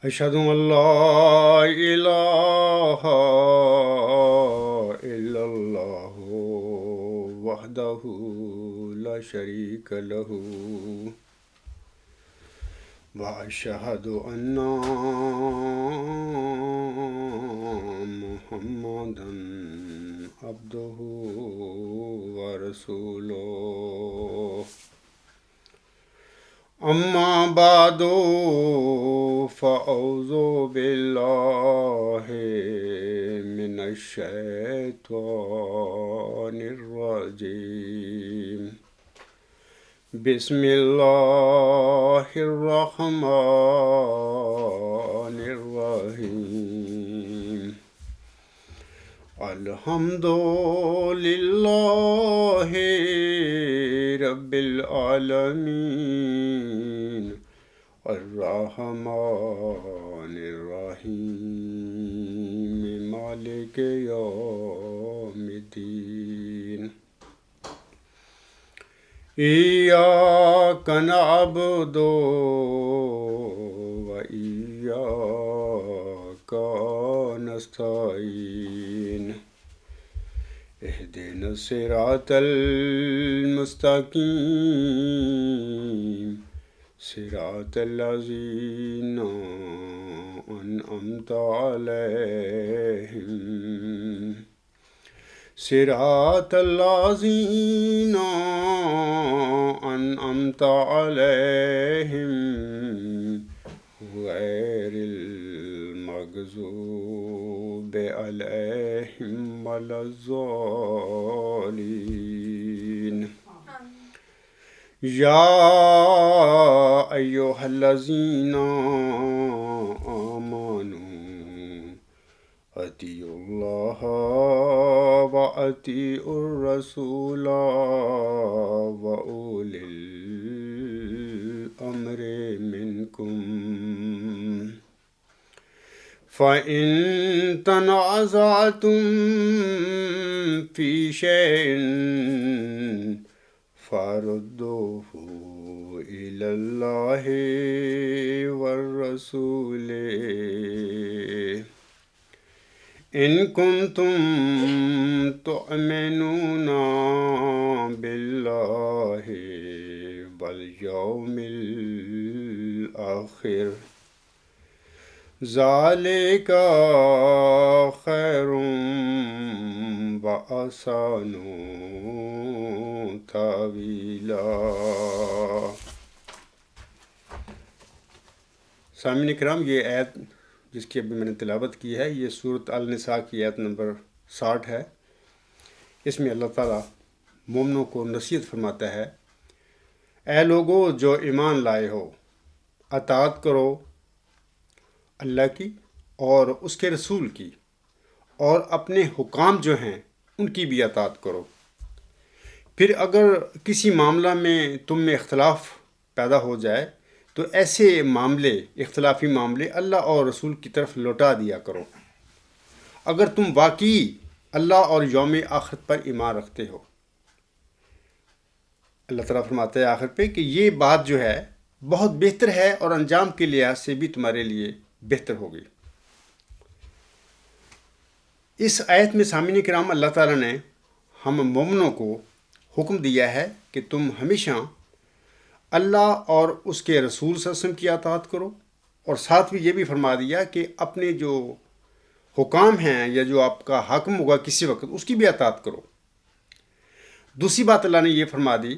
أشهد أن لا إله إلا الله وحده لا شريك له وأشهد أن محمدا عبده ورسوله أما بعد فأعوذ بالله من الشيطان الرجيم بسم الله الرحمن الرحيم الحمد لله رب العالمين الرحمن الرحيم مالك يوم الدين إياك نعبد وإياك نستعين اهدنا الصراط المستقيم صراط الذين أنعمت عليهم صراط الذين أنعمت عليهم غير المغضوب عليهم ولا الضالين يا أيها الذين آمنوا أطيعوا الله وأطيعوا الرسول وأولي الأمر منكم فإن تنازعتم في شيء فردوه إلى الله والرسول إن كنتم تؤمنون بالله واليوم الآخر ذلك خير وأحسن تأویلا۔ سامعین کرام، یہ آیت جس کی ابھی میں نے تلاوت کی ہے یہ سورۃ النساء کی آیت نمبر 60 ہے۔ اس میں اللہ تعالیٰ مومنوں کو نصیحت فرماتا ہے، اے لوگو جو ایمان لائے ہو، اطاعت کرو اللہ کی اور اس کے رسول کی، اور اپنے حکام جو ہیں ان کی بھی اطاعت کرو۔ پھر اگر کسی معاملہ میں تم میں اختلاف پیدا ہو جائے تو ایسے اختلافی معاملے اللہ اور رسول کی طرف لوٹا دیا کرو، اگر تم واقعی اللہ اور یوم آخرت پر ایمان رکھتے ہو۔ اللہ تعالیٰ فرماتا ہے آخر پہ کہ یہ بات جو ہے بہت بہتر ہے اور انجام کے لحاظ سے بھی تمہارے لیے بہتر ہوگی۔ اس آیت میں سامعین کرام اللہ تعالیٰ نے ہم مومنوں کو حکم دیا ہے کہ تم ہمیشہ اللہ اور اس کے رسول صلی اللہ علیہ وسلم کی اطاعت کرو، اور ساتھ بھی یہ بھی فرما دیا کہ اپنے جو حکام ہیں یا جو آپ کا حاکم ہوگا کسی وقت اس کی بھی اطاعت کرو۔ دوسری بات اللہ نے یہ فرما دی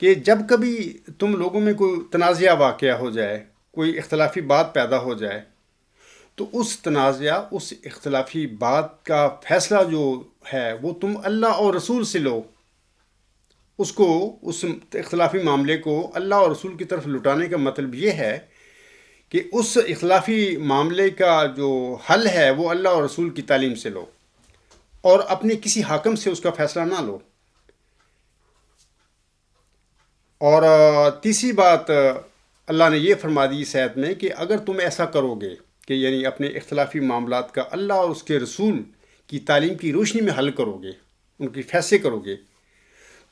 کہ جب کبھی تم لوگوں میں کوئی تنازعہ واقعہ ہو جائے، کوئی اختلافی بات پیدا ہو جائے، تو اس تنازعہ، اس اختلافی بات کا فیصلہ جو ہے وہ تم اللہ اور رسول سے لو، اس اختلافی معاملے کو اللہ اور رسول کی طرف لٹانے کا مطلب یہ ہے کہ اس اختلافی معاملے کا جو حل ہے وہ اللہ اور رسول کی تعلیم سے لو، اور اپنے کسی حاکم سے اس کا فیصلہ نہ لو۔ اور تیسری بات اللہ نے یہ فرما دی اس آیت میں کہ اگر تم ایسا کرو گے کہ یعنی اپنے اختلافی معاملات کا اللہ اور اس کے رسول کی تعلیم کی روشنی میں حل کرو گے، ان کی فیصلے کرو گے،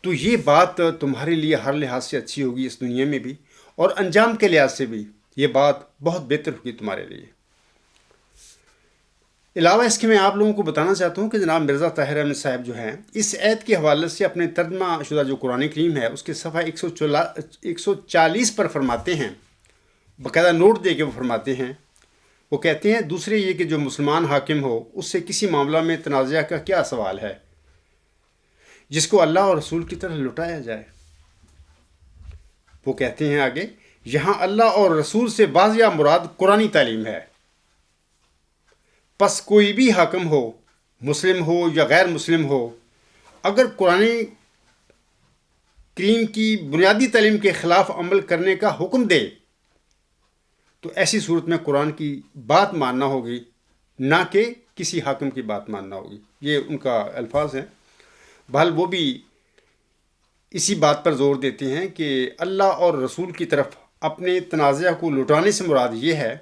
تو یہ بات تمہارے لیے ہر لحاظ سے اچھی ہوگی اس دنیا میں بھی، اور انجام کے لحاظ سے بھی یہ بات بہت بہتر ہوگی تمہارے لیے۔ علاوہ اس کے میں آپ لوگوں کو بتانا چاہتا ہوں کہ جناب مرزا طاہر احمد صاحب جو ہیں اس آیت کے حوالے سے اپنے ترجمہ شدہ جو قرآن کریم ہے اس کے صفحہ 140 پر فرماتے ہیں، باقاعدہ نوٹ دے کے وہ فرماتے ہیں، وہ کہتے ہیں دوسرے یہ کہ جو مسلمان حاکم ہو اس سے کسی معاملہ میں تنازع کا کیا سوال ہے جس کو اللہ اور رسول کی طرف لٹایا جائے۔ وہ کہتے ہیں آگے، یہاں اللہ اور رسول سے واضح مراد قرآنی تعلیم ہے۔ پس کوئی بھی حاکم ہو، مسلم ہو یا غیر مسلم ہو، اگر قرآن کریم کی بنیادی تعلیم کے خلاف عمل کرنے کا حکم دے تو ایسی صورت میں قرآن کی بات ماننا ہوگی، نہ کہ کسی حاکم کی بات ماننا ہوگی۔ یہ ان کا الفاظ ہیں۔ بہرحال وہ بھی اسی بات پر زور دیتے ہیں کہ اللہ اور رسول کی طرف اپنے تنازع کو لٹانے سے مراد یہ ہے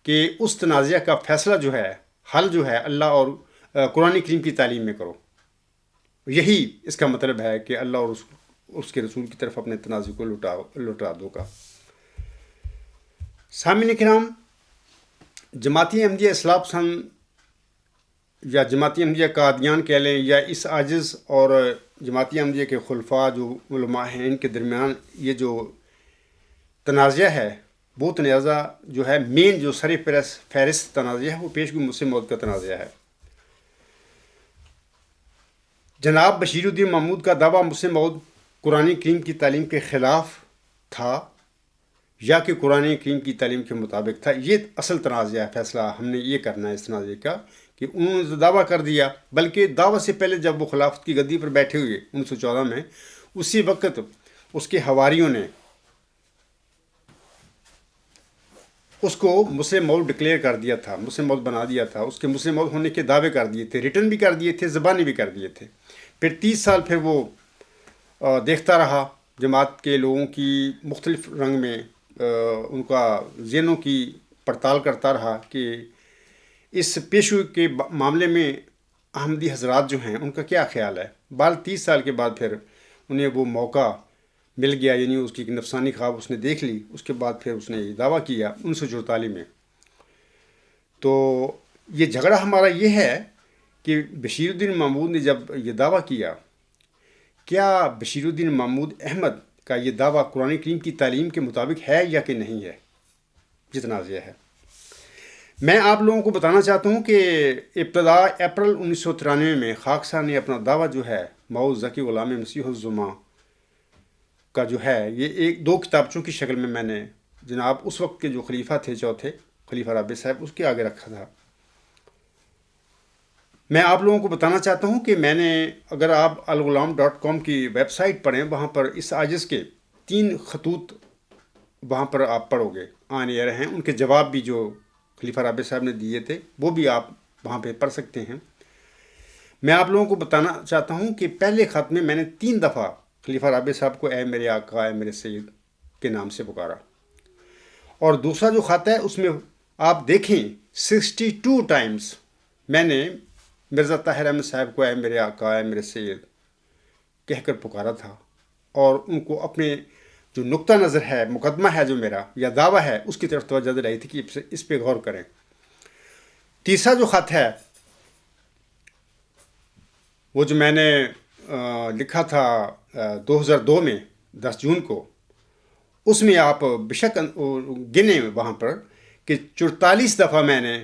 کہ اس تنازع کا فیصلہ جو ہے، حل جو ہے، اللہ اور قرآن کریم کی تعلیم میں کرو۔ یہی اس کا مطلب ہے کہ اللہ اور اس کے رسول کی طرف اپنے تنازع کو لٹا دو کا۔ سامعین کرام، جماعتی احمدیہ اصلاح پسند یا جماعتی احمدیہ قادیان کہہ لیں، یا اس عاجز اور جماعتی احمدیہ کے خلفاء جو علماء ہیں ان کے درمیان یہ جو تنازع ہے، وہ تنازع جو ہے مین جو سر فہرست تنازع ہے وہ پیشگو مسلم موعود کا تنازع ہے۔ جناب بشیر الدین محمود کا دعویٰ مسلم موعود قرآن کریم کی تعلیم کے خلاف تھا یا کہ قرآن کریم کی تعلیم کے مطابق تھا، یہ اصل تنازع ہے۔ فیصلہ ہم نے یہ کرنا ہے اس تنازع کا کہ انہوں نے دعویٰ کر دیا، بلکہ دعویٰ سے پہلے جب وہ خلافت کی گدی پر بیٹھے ہوئے 1914 میں، اسی وقت اس کے حواریوں نے اس کو مسلم موعود ڈکلیئر کر دیا تھا، مسلم موعود بنا دیا تھا، اس کے مسلم موعود ہونے کے دعوے کر دیے تھے، ریٹن بھی کر دیے تھے، زبانی بھی کر دیے تھے۔ پھر 30 سال پھر وہ دیکھتا رہا جماعت کے لوگوں کی مختلف رنگ میں ان کا ذہنوں کی پڑتال کرتا رہا کہ اس پیشو کے معاملے میں احمدی حضرات جو ہیں ان کا کیا خیال ہے۔ 30 سال کے بعد پھر انہیں وہ موقع مل گیا، یعنی اس کی نفسانی خواب اس نے دیکھ لی۔ اس کے بعد پھر اس نے یہ دعویٰ کیا 1944 میں۔ تو یہ جھگڑا ہمارا یہ ہے کہ بشیر الدین محمود نے جب یہ دعویٰ کیا بشیر الدین محمود احمد کا یہ دعویٰ قرآن کریم کی تعلیم کے مطابق ہے یا کہ نہیں ہے، یہ تنازع ہے۔ میں آپ لوگوں کو بتانا چاہتا ہوں کہ ابتدا اپریل 1993 میں خاکسار نے اپنا دعویٰ جو ہے موعود ذکی غلام مسیح الزماں کا جو ہے یہ 2 کتابچوں کی شکل میں نے جناب اس وقت کے جو خلیفہ تھے، چوتھے خلیفہ رابع صاحب، اس کے آگے رکھا تھا۔ میں آپ لوگوں کو بتانا چاہتا ہوں کہ میں نے، اگر آپ الغلام.com کی ویب سائٹ پڑھیں، وہاں پر اس عاجز کے 3 خطوط وہاں پر آپ پڑھو گے، آن ایئر ہیں، ان کے جواب بھی جو خلیفہ رابع صاحب نے دیے تھے وہ بھی آپ وہاں پہ پڑھ سکتے ہیں۔ میں آپ لوگوں کو بتانا چاہتا ہوں کہ پہلے خط میں نے 3 دفعہ خلیفہ رابع صاحب کو اے میرے آقا، اے میرے سید کے نام سے پکارا، اور دوسرا جو خط ہے اس میں آپ دیکھیں 62 ٹائمز میں نے مرزا طاہر احمد صاحب کو اے میرے آقا، اے میرے سید کہہ کر پکارا تھا، اور ان کو اپنے جو نقطہ نظر ہے، مقدمہ ہے جو میرا یا دعویٰ ہے، اس کی طرف توجہ دلائی تھی کہ اس پہ غور کریں۔ تیسرا جو خط ہے وہ جو میں نے لکھا تھا 2002 میں 10 جون کو، اس میں آپ بشک گنے وہاں پر کہ 44 دفعہ میں نے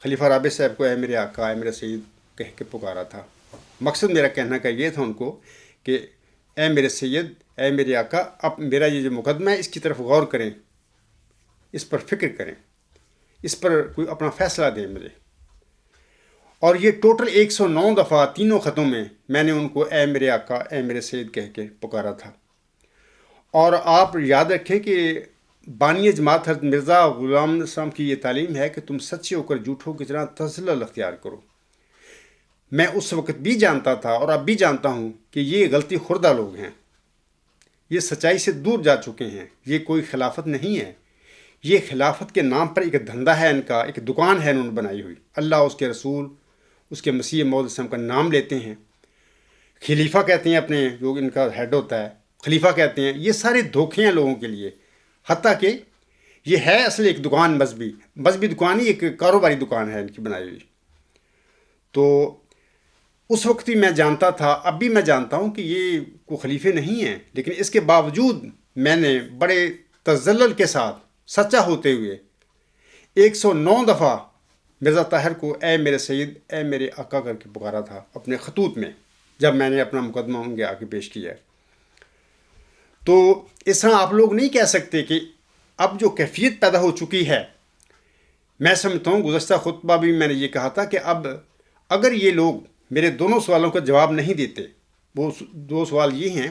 خلیفہ رابع صاحب کو اے میرے آقا، اے میرے سید کہہ کے پکارا تھا۔ مقصد میرا کہنا کا یہ تھا ان کو کہ اے میرے سید، اے میرے آقا، اب میرا یہ جو مقدمہ ہے اس کی طرف غور کریں، اس پر فکر کریں، اس پر کوئی اپنا فیصلہ دیں مجھے۔ اور یہ ٹوٹل 109 دفعہ تینوں خطوں میں نے ان کو اے میرے آقا، اے میرے سید کہہ کے پکارا تھا۔ اور آپ یاد رکھیں کہ بانی جماعت حضرت مرزا غلام السلام کی یہ تعلیم ہے کہ تم سچے ہو کر جھوٹوں کی طرح تزلل اختیار کرو۔ میں اس وقت بھی جانتا تھا اور اب بھی جانتا ہوں کہ یہ غلطی خوردہ لوگ ہیں، یہ سچائی سے دور جا چکے ہیں۔ یہ کوئی خلافت نہیں ہے، یہ خلافت کے نام پر ایک دھندا ہے، ان کا ایک دکان ہے انہوں نے بنائی ہوئی۔ اللہ، اس کے رسول، اس کے مسیح موعود السلام کا نام لیتے ہیں، خلیفہ کہتے ہیں اپنے، جو ان کا ہیڈ ہوتا ہے خلیفہ کہتے ہیں۔ یہ سارے دھوکے ہیں لوگوں کے لیے، حتیٰ کہ یہ ہے اصل ایک دکان، مذہبی دکان ہی، ایک کاروباری دکان ہے ان کی بنائی ہوئی۔ تو اس وقت بھی میں جانتا تھا، اب بھی میں جانتا ہوں کہ یہ کوئی خلیفے نہیں ہیں، لیکن اس کے باوجود میں نے بڑے تذلل کے ساتھ سچا ہوتے ہوئے 109 دفعہ مرزا طاہر کو اے میرے سید، اے میرے آقا کر کے پکارا تھا اپنے خطوط میں، جب میں نے اپنا مقدمہ ان کے آگے پیش کیا ہے۔ تو اس طرح آپ لوگ نہیں کہہ سکتے کہ اب جو کیفیت پیدا ہو چکی ہے، میں سمجھتا ہوں گزشتہ خطبہ بھی میں نے یہ کہا تھا کہ اب اگر یہ لوگ میرے دونوں سوالوں کا جواب نہیں دیتے، وہ دو سوال یہ ہیں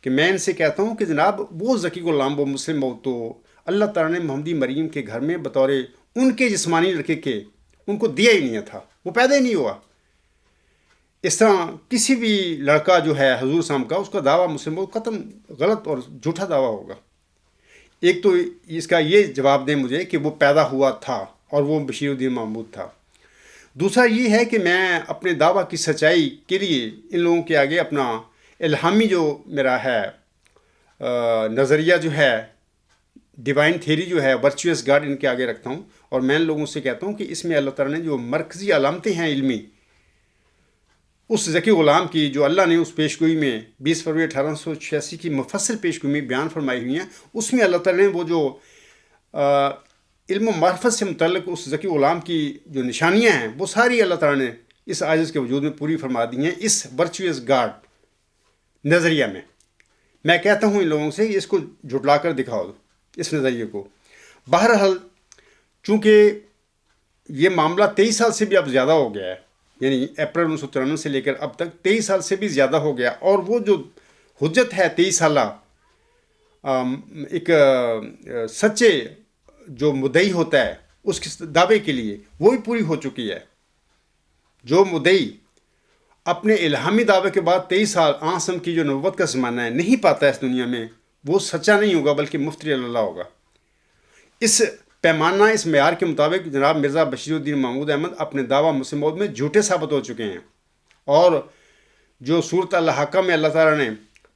کہ میں ان سے کہتا ہوں کہ جناب وہ ذکی غلام، وہ مسلم ہو تو اللہ تعالیٰ نے محمدی مریم کے گھر میں بطور ان کے جسمانی لڑکے کے ان کو دیا ہی نہیں تھا، وہ پیدا ہی نہیں ہوا۔ اس طرح کسی بھی لڑکا جو ہے حضور صاحب کا، اس کا دعویٰ مسلم ہو قطعاً غلط اور جھوٹا دعویٰ ہوگا۔ ایک تو اس کا یہ جواب دیں مجھے کہ وہ پیدا ہوا تھا اور وہ بشیر الدین محمود تھا۔ دوسرا یہ ہے کہ میں اپنے دعویٰ کی سچائی کے لیے ان لوگوں کے آگے اپنا الہامی جو میرا ہے نظریہ جو ہے، ڈیوائن تھیری جو ہے، ورچوئس گاڈ، ان کے آگے رکھتا ہوں، اور میں ان لوگوں سے کہتا ہوں کہ اس میں اللہ تعالیٰ نے جو مرکزی علامتیں ہیں علمی، اس ذکی غلام کی جو اللہ نے اس پیشگوئی میں 20 فروری 1886 کی مفصل پیشگوئی میں بیان فرمائی ہوئی ہیں، اس میں اللہ تعالیٰ نے وہ جو علم و معرفت سے متعلق اس ذکی غلام کی جو نشانیاں ہیں، وہ ساری اللہ تعالیٰ نے اس عاجز کے وجود میں پوری فرما دی ہیں اس ورچوئس گاڈ نظریہ میں۔ میں کہتا ہوں ان لوگوں سے اس کو جھٹلا کر دکھاؤ، اس نظریے کو۔ بہرحال چونکہ یہ معاملہ 23 سال سے بھی اب زیادہ ہو گیا ہے، یعنی اپریل 1993 سے لے کر اب تک 23 سال سے بھی زیادہ ہو گیا، اور وہ جو حجت ہے 23 سالہ ایک سچے جو مدعی ہوتا ہے اس کے دعوے کے لیے، وہ بھی پوری ہو چکی ہے۔ جو مدعی اپنے الہامی دعوے کے بعد 23 سال آسم کی جو نبوت کا زمانہ ہے نہیں پاتا ہے اس دنیا میں، وہ سچا نہیں ہوگا بلکہ مفتری اللہ ہوگا۔ اس پیمانہ، اس معیار کے مطابق جناب مرزا بشیر الدین محمود احمد اپنے دعویٰ مسلم موعود میں جھوٹے ثابت ہو چکے ہیں، اور جو صورت الحقہ میں اللہ تعالیٰ نے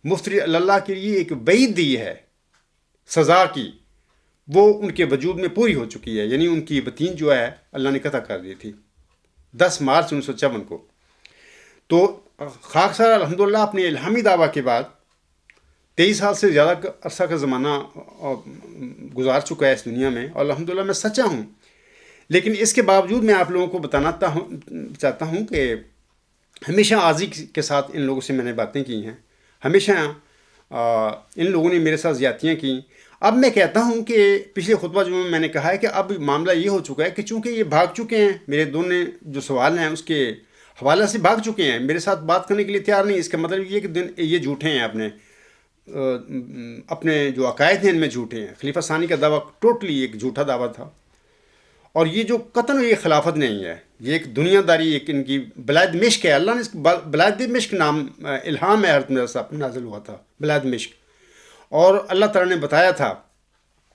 مفتری اللہ کے لیے ایک وعید دی ہے سزا کی، وہ ان کے وجود میں پوری ہو چکی ہے، یعنی ان کی وطین جو ہے اللہ نے قطع کر دی تھی 10 مارچ 1954 کو۔ تو خاکسار الحمدللہ اپنے الہامی دعویٰ کے بعد 23 سال سے زیادہ عرصہ کا زمانہ گزار چکا ہے اس دنیا میں، اور الحمدللہ میں سچا ہوں۔ لیکن اس کے باوجود میں آپ لوگوں کو بتانا چاہتا ہوں کہ ہمیشہ عاجزی کے ساتھ ان لوگوں سے میں نے باتیں کی ہیں، ہمیشہ ان لوگوں نے میرے ساتھ زیادتیاں کی۔ اب میں کہتا ہوں کہ پچھلے خطبہ جو میں نے کہا ہے کہ اب معاملہ یہ ہو چکا ہے کہ چونکہ یہ بھاگ چکے ہیں، میرے دونوں جو سوال ہیں اس کے حوالے سے بھاگ چکے ہیں، میرے ساتھ بات کرنے کے لیے تیار نہیں، اس کا مطلب یہ کہ یہ جھوٹے ہیں، اپنے جو عقائد ہیں ان میں جھوٹے ہیں۔ خلیفہ ثانی کا دعویٰ ٹوٹلی ایک جھوٹا دعویٰ تھا، اور یہ جو قطعاً یہ خلافت نہیں ہے، یہ ایک دنیا داری، ایک ان کی بلاد مشق ہے۔ اللہ نے اس بلاد مشق نام الہام ہے حضرت مرزا صاحب نازل ہوا تھا، بلاد مشق، اور اللہ تعالیٰ نے بتایا تھا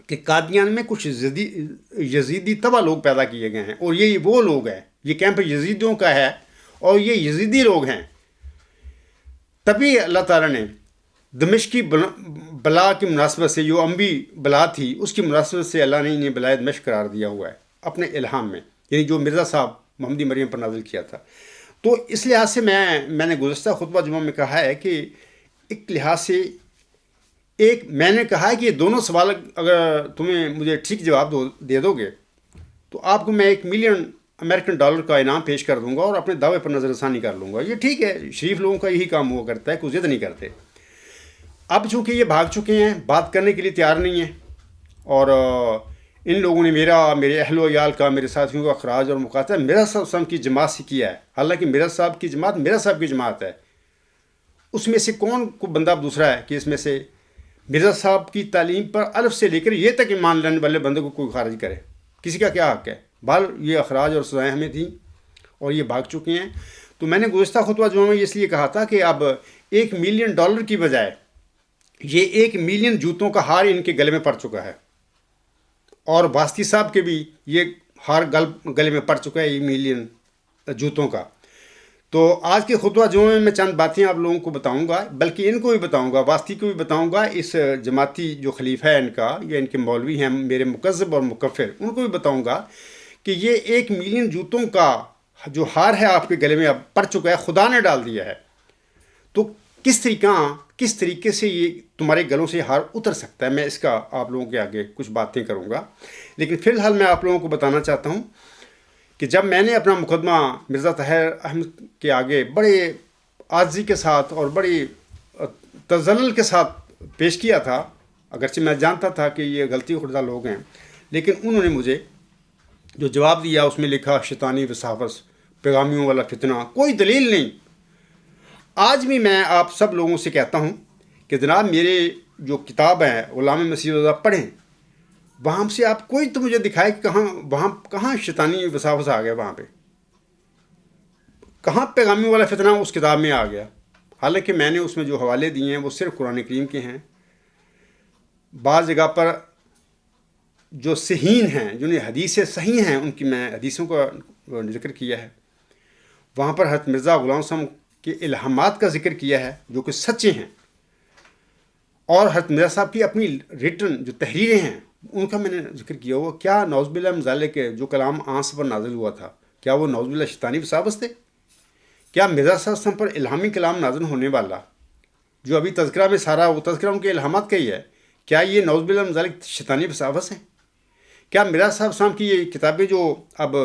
کہ قادیان میں کچھ یزیدی تبع لوگ پیدا کیے گئے ہیں، اور یہ وہ لوگ ہیں، یہ کیمپ یزیدیوں کا ہے اور یہ یزیدی لوگ ہیں۔ تبھی اللہ تعالیٰ نے دمشقی بلا کی مناسبت سے، جو انبی بلا تھی اس کی مناسبت سے اللہ نے انہیں بلاد مشق قرار دیا ہوا ہے اپنے الہام میں، یعنی جو مرزا صاحب محمدی مریم پر نازل کیا تھا۔ تو اس لحاظ سے میں نے گزشتہ خطبہ جمعہ میں کہا ہے کہ ایک لحاظ سے میں نے کہا ہے کہ یہ دونوں سوال اگر تمہیں مجھے ٹھیک جواب دے دو گے تو آپ کو میں $1 ملین امریکن ڈالر کا انعام پیش کر دوں گا اور اپنے دعوے پر نظر ثانی کر لوں گا۔ یہ ٹھیک ہے، شریف لوگوں کا یہی کام ہوا کرتا ہے، کوئی ضد نہیں کرتے۔ اب چونکہ یہ بھاگ چکے ہیں، بات کرنے کے لیے تیار نہیں ہیں، اور ان لوگوں نے میرے اہل و عیال کا، میرے ساتھیوں کا اخراج اور مقاطع مرزا صاحب کی جماعت سے کیا ہے، حالانکہ مرزا صاحب کی جماعت مرزا صاحب کی جماعت ہے۔ اس میں سے کون کو بندہ دوسرا ہے کہ اس میں سے مرزا صاحب کی تعلیم پر الف سے لے کر یہ تک ایمان لانے والے بندے کو کوئی خارج کرے؟ کسی کا کیا حق ہے؟ بہر یہ اخراج اور سزائیں ہمیں تھیں اور یہ بھاگ چکے ہیں۔ تو میں نے گزشتہ خطبہ جو میں اس لیے کہا تھا کہ اب $1 ملین کی بجائے یہ 1 ملین جوتوں کا ہار ان کے گلے میں پڑ چکا ہے، اور واسطی صاحب کے بھی یہ ہار گلے میں پڑ چکا ہے 1 ملین جوتوں کا۔ تو آج کے خطبہ جمعہ میں چند باتیں آپ لوگوں کو بتاؤں گا، بلکہ ان کو بھی بتاؤں گا، واسطی کو بھی بتاؤں گا، اس جماعتی جو خلیفہ ہے ان کا یا ان کے مولوی ہیں میرے مکذب اور مکفر، ان کو بھی بتاؤں گا کہ یہ 1 ملین جوتوں کا جو ہار ہے آپ کے گلے میں اب پڑ چکا ہے، خدا نے ڈال دیا ہے، تو کس طریقے سے یہ تمہارے گلوں سے ہار اتر سکتا ہے، میں اس کا آپ لوگوں کے آگے کچھ باتیں کروں گا۔ لیکن فی الحال میں آپ لوگوں کو بتانا چاہتا ہوں کہ جب میں نے اپنا مقدمہ مرزا طاہر احمد کے آگے بڑے عاجزی کے ساتھ اور بڑی تذلل کے ساتھ پیش کیا تھا، اگرچہ میں جانتا تھا کہ یہ غلطی خوردہ لوگ ہیں، لیکن انہوں نے مجھے جو جواب دیا اس میں لکھا شیطانی وساوس، پیغامیوں والا فتنہ، کوئی دلیل نہیں۔ آج بھی میں آپ سب لوگوں سے کہتا ہوں کہ جناب میرے جو کتاب ہیں غلام مسیح رضا پڑھیں، وہاں سے آپ کوئی تو مجھے دکھائے کہ کہاں شیطانی وساوس آ گیا، وہاں پہ کہاں پیغامیوں والا فتنہ اس کتاب میں آ گیا۔ حالانکہ میں نے اس میں جو حوالے دیے ہیں وہ صرف قرآن کریم کے ہیں، بعض جگہ پر جو صحیح ہیں، جنہیں حدیثیں صحیح ہیں، ان کی میں حدیثوں کا ذکر کیا ہے، وہاں پر حضرت مرزا غلام صاحب کے الہامات کا ذکر کیا ہے جو کہ سچے ہیں، اور حضرت مرزا صاحب کی اپنی ریٹن جو تحریریں ہیں ان کا میں نے ذکر کیا ہوا۔ کیا نعوذ باللہ من ذالک کے جو کلام آنس پر نازل ہوا تھا، کیا وہ نعوذ باللہ شیطانی وساوس تھے؟ کیا مرزا صاحب پر الہامی کلام نازل ہونے والا جو ابھی تذکرہ میں سارا وہ تذکرہ ان کے الہامات کا ہی ہے، کیا یہ نعوذ باللہ من ذالک شیطانی وساوس ہیں؟ کیا مرزا صاحب کی یہ کتابیں جو اب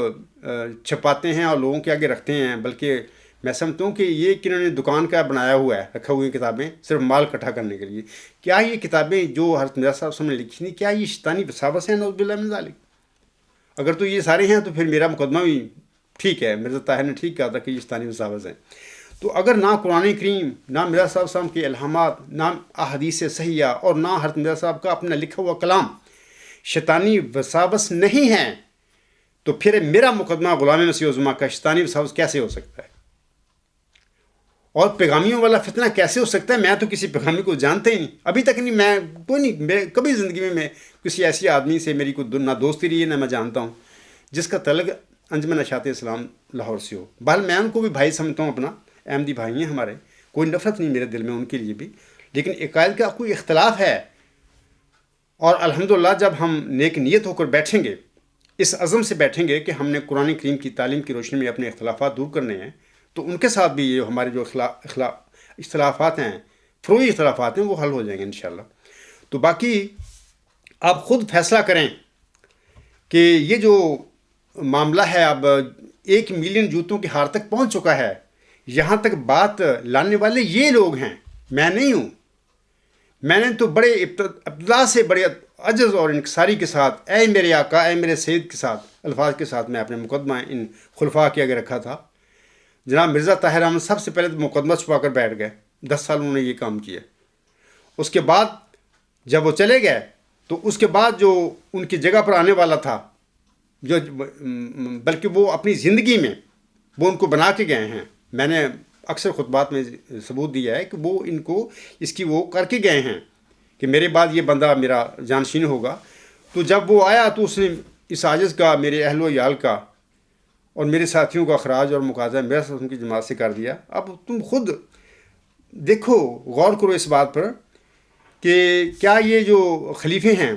چھپاتے ہیں اور لوگوں کے آگے رکھتے ہیں، بلکہ میں سمجھتا ہوں کہ یہ کنہوں نے دکان کا بنایا ہوا ہے، رکھا ہوئی کتابیں صرف مال اکٹھا کرنے کے لیے، کیا یہ کتابیں جو حضرت مرزا صاحب نے لکھی تھیں کیا یہ شیطانی وساوس ہیں؟ نعوذ باللہ من ذالک۔ اگر تو یہ سارے ہیں تو پھر میرا مقدمہ بھی ٹھیک ہے، مرزا طاہر نے ٹھیک کہا تھا کہ یہ شیطانی وساوس ہیں۔ تو اگر نہ قرآن کریم، نہ مرزا صاحب کے الہامات، نہ احادیث صحیحہ اور نہ حضرت مرزا صاحب کا اپنا لکھا ہوا کلام شیطانی وساوس نہیں ہے، تو پھر میرا مقدمہ غلام مسیح عظمیٰ کا شیطانی وساوس کیسے ہو سکتا ہے؟ اور پیغامیوں والا فتنہ کیسے ہو سکتا ہے؟ میں تو کسی پیغامی کو جانتا ہی نہیں، ابھی تک نہیں، میں کبھی زندگی میں کسی ایسی آدمی سے میری کوئی نہ دوستی رہی ہے نہ میں جانتا ہوں جس کا تعلق انجمن اشاعت اسلام لاہور سے ہو۔ بہرحال میں ان کو بھی بھائی سمجھتا ہوں، اپنا احمدی بھائی ہیں ہمارے، کوئی نفرت نہیں میرے دل میں ان کے لیے بھی، لیکن عقائد کا کوئی اختلاف ہے، اور الحمدللہ جب ہم نیک نیت ہو کر بیٹھیں گے، اس عزم سے بیٹھیں گے کہ ہم نے قرآن کریم کی تعلیم کی روشنی میں اپنے اختلافات دور کرنے ہیں، تو ان کے ساتھ بھی یہ ہمارے جو اختلافات ہیں، فروعی اختلافات ہیں، وہ حل ہو جائیں گے انشاءاللہ۔ تو باقی آپ خود فیصلہ کریں کہ یہ جو معاملہ ہے اب 1 ملین جوتوں کے ہار تک پہنچ چکا ہے، یہاں تک بات لانے والے یہ لوگ ہیں، میں نہیں ہوں۔ میں نے تو بڑے ابتدا سے بڑے عجز اور انکساری کے ساتھ اے میرے آقا، اے میرے سید کے ساتھ الفاظ کے ساتھ میں اپنے مقدمہ ان خلفاء کے آگے رکھا تھا۔ جناب مرزا طاہر احمد سب سے پہلے تو مقدمہ چھپا کر بیٹھ گئے، 10 سال انہوں نے یہ کام کیا۔ اس کے بعد جب وہ چلے گئے تو اس کے بعد جو ان کی جگہ پر آنے والا تھا، جو بلکہ وہ اپنی زندگی میں وہ ان کو بنا کے گئے ہیں، میں نے اکثر خطبات میں ثبوت دیا ہے کہ وہ ان کو اس کی وہ کر کے گئے ہیں کہ میرے بعد یہ بندہ میرا جانشین ہوگا۔ تو جب وہ آیا تو اس نے اس عاجز کا، میرے اہل و عیال کا اور میرے ساتھیوں کا اخراج اور مقاضہ میرا ان کی جماعت سے کر دیا۔ اب تم خود دیکھو، غور کرو اس بات پر کہ کیا یہ جو خلیفے ہیں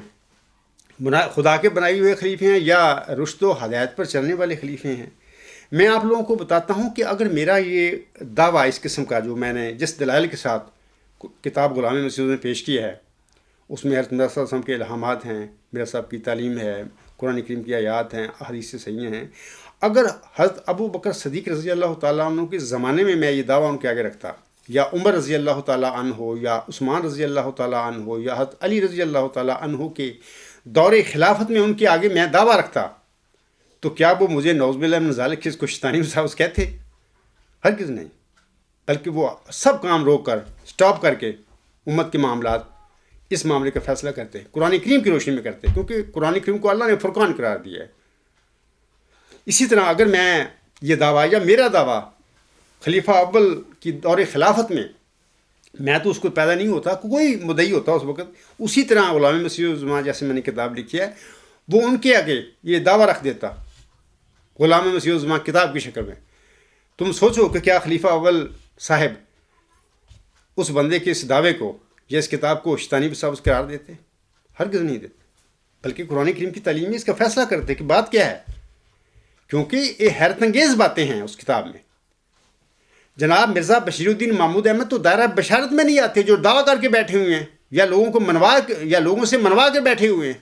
خدا کے بنائے ہوئے خلیفے ہیں یا رشد و ہدایت پر چلنے والے خلیفے ہیں؟ میں آپ لوگوں کو بتاتا ہوں کہ اگر میرا یہ دعویٰ اس قسم کا جو میں نے جس دلائل کے ساتھ کتاب غلام مسیح نے پیش کیا ہے، اس میں حضرت مرزا صلی اللہ علیہ وسلم کے الہامات ہیں، مرزا صاحب کی تعلیم ہے، قرآن کریم کی آیات ہیں، احادیث صحیح ہیں، اگر حضرت ابو بکر صدیق رضی اللہ تعالیٰ عنہ کے زمانے میں میں یہ دعویٰ ان کے آگے رکھتا، یا عمر رضی اللہ تعالیٰ عنہ ہو، یا عثمان رضی اللہ تعالیٰ عنہ ہو، یا حضرت علی رضی اللہ تعالیٰ عنہ کے دور خلافت میں ان کے آگے میں دعویٰ رکھتا، تو کیا وہ مجھے نعوذ باللہ من ذالک اس کو شیطانی وساوس کہتے؟ ہرگز نہیں، بلکہ وہ سب کام روک کر سٹاپ کر کے امت کے معاملات، اس معاملے کا فیصلہ کرتے، قرآن کریم کی روشنی میں کرتے، کیونکہ قرآن کریم کو اللہ نے فرقان قرار دیا ہے۔ اسی طرح اگر میں یہ دعویٰ یا میرا دعویٰ خلیفہ اول کی دور خلافت میں تو اس کو پیدا نہیں ہوتا، کوئی مدعی ہوتا اس وقت، اسی طرح غلام مسیح عظمیٰ جیسے میں نے کتاب لکھی ہے وہ ان کے آگے یہ دعویٰ رکھ دیتا، غلام مسیح عظمیٰ کتاب کی شکل میں، تم سوچو کہ کیا خلیفہ اول صاحب اس بندے کے اس دعوے کو یا اس کتاب کو شیطانی ثابت قرار دیتے؟ ہرگز نہیں دیتے، بلکہ قرآن کریم کی تعلیم اس کا فیصلہ کرتے کہ بات کیا ہے، کیونکہ یہ حیرت انگیز باتیں ہیں اس کتاب میں۔ جناب مرزا بشیر الدین محمود احمد تو دائرہ بشارت میں نہیں آتے، جو دعویٰ کر کے بیٹھے ہوئے ہیں یا لوگوں سے منوا کے بیٹھے ہوئے ہیں۔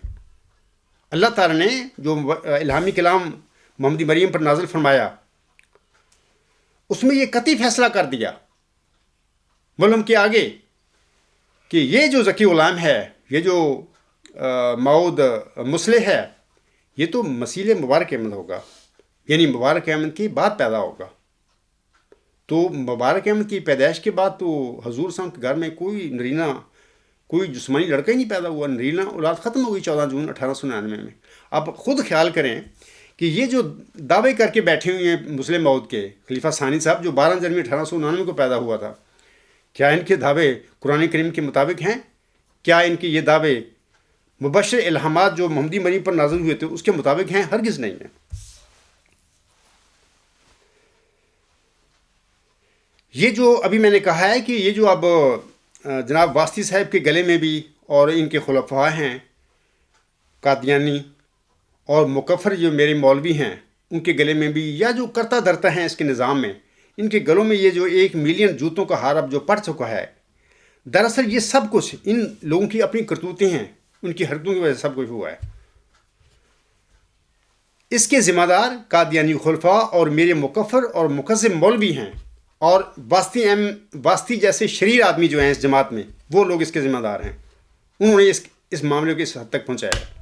اللہ تعالیٰ نے جو الہامی کلام محمد مریم پر نازل فرمایا، اس میں یہ قطعی فیصلہ کر دیا ملم کے آگے کہ یہ جو ذکی غلام ہے، یہ جو معود مصلح ہے، یہ تو مسیح مبارک احمد ہوگا، یعنی مبارک احمد کی بعد پیدا ہوگا۔ تو مبارک احمد کی پیدائش کے بعد تو حضور صاحب کے گھر میں کوئی نرینہ، کوئی جسمانی لڑکا ہی نہیں پیدا ہوا، نرینہ اولاد ختم ہو گئی 14 جون 1899 میں۔ اب خود خیال کریں کہ یہ جو دعوے کر کے بیٹھے ہوئے ہیں مسلم موعود کے خلیفہ ثانی صاحب، جو 12 جنوری 1899 کو پیدا ہوا تھا، کیا ان کے دعوے قرآن کریم کے مطابق ہیں؟ کیا ان کے یہ دعوے مبشر الہامات جو محمدی مریم پر نازل ہوئے تھے اس کے مطابق ہیں؟ ہرگز نہیں ہیں۔ یہ جو ابھی میں نے کہا ہے کہ یہ جو اب جناب واسطی صاحب کے گلے میں بھی اور ان کے خلفاء ہیں قادیانی اور مکفر جو میرے مولوی ہیں ان کے گلے میں بھی، یا جو کرتا دھرتا ہیں اس کے نظام میں، ان کے گلوں میں یہ جو 1 ملین جوتوں کا ہار اب جو پڑ چکا ہے، دراصل یہ سب کچھ ان لوگوں کی اپنی کرتوتیں ہیں، ان کی حرکتوں کی وجہ سے سب کچھ ہوا ہے۔ اس کے ذمہ دار قادیانی خلفاء اور میرے مکفر اور مکذب مولوی ہیں، اور واسطی جیسے شریر آدمی جو ہیں اس جماعت میں، وہ لوگ اس کے ذمہ دار ہیں۔ انہوں نے اس معاملے کو اس حد تک پہنچایا ہے۔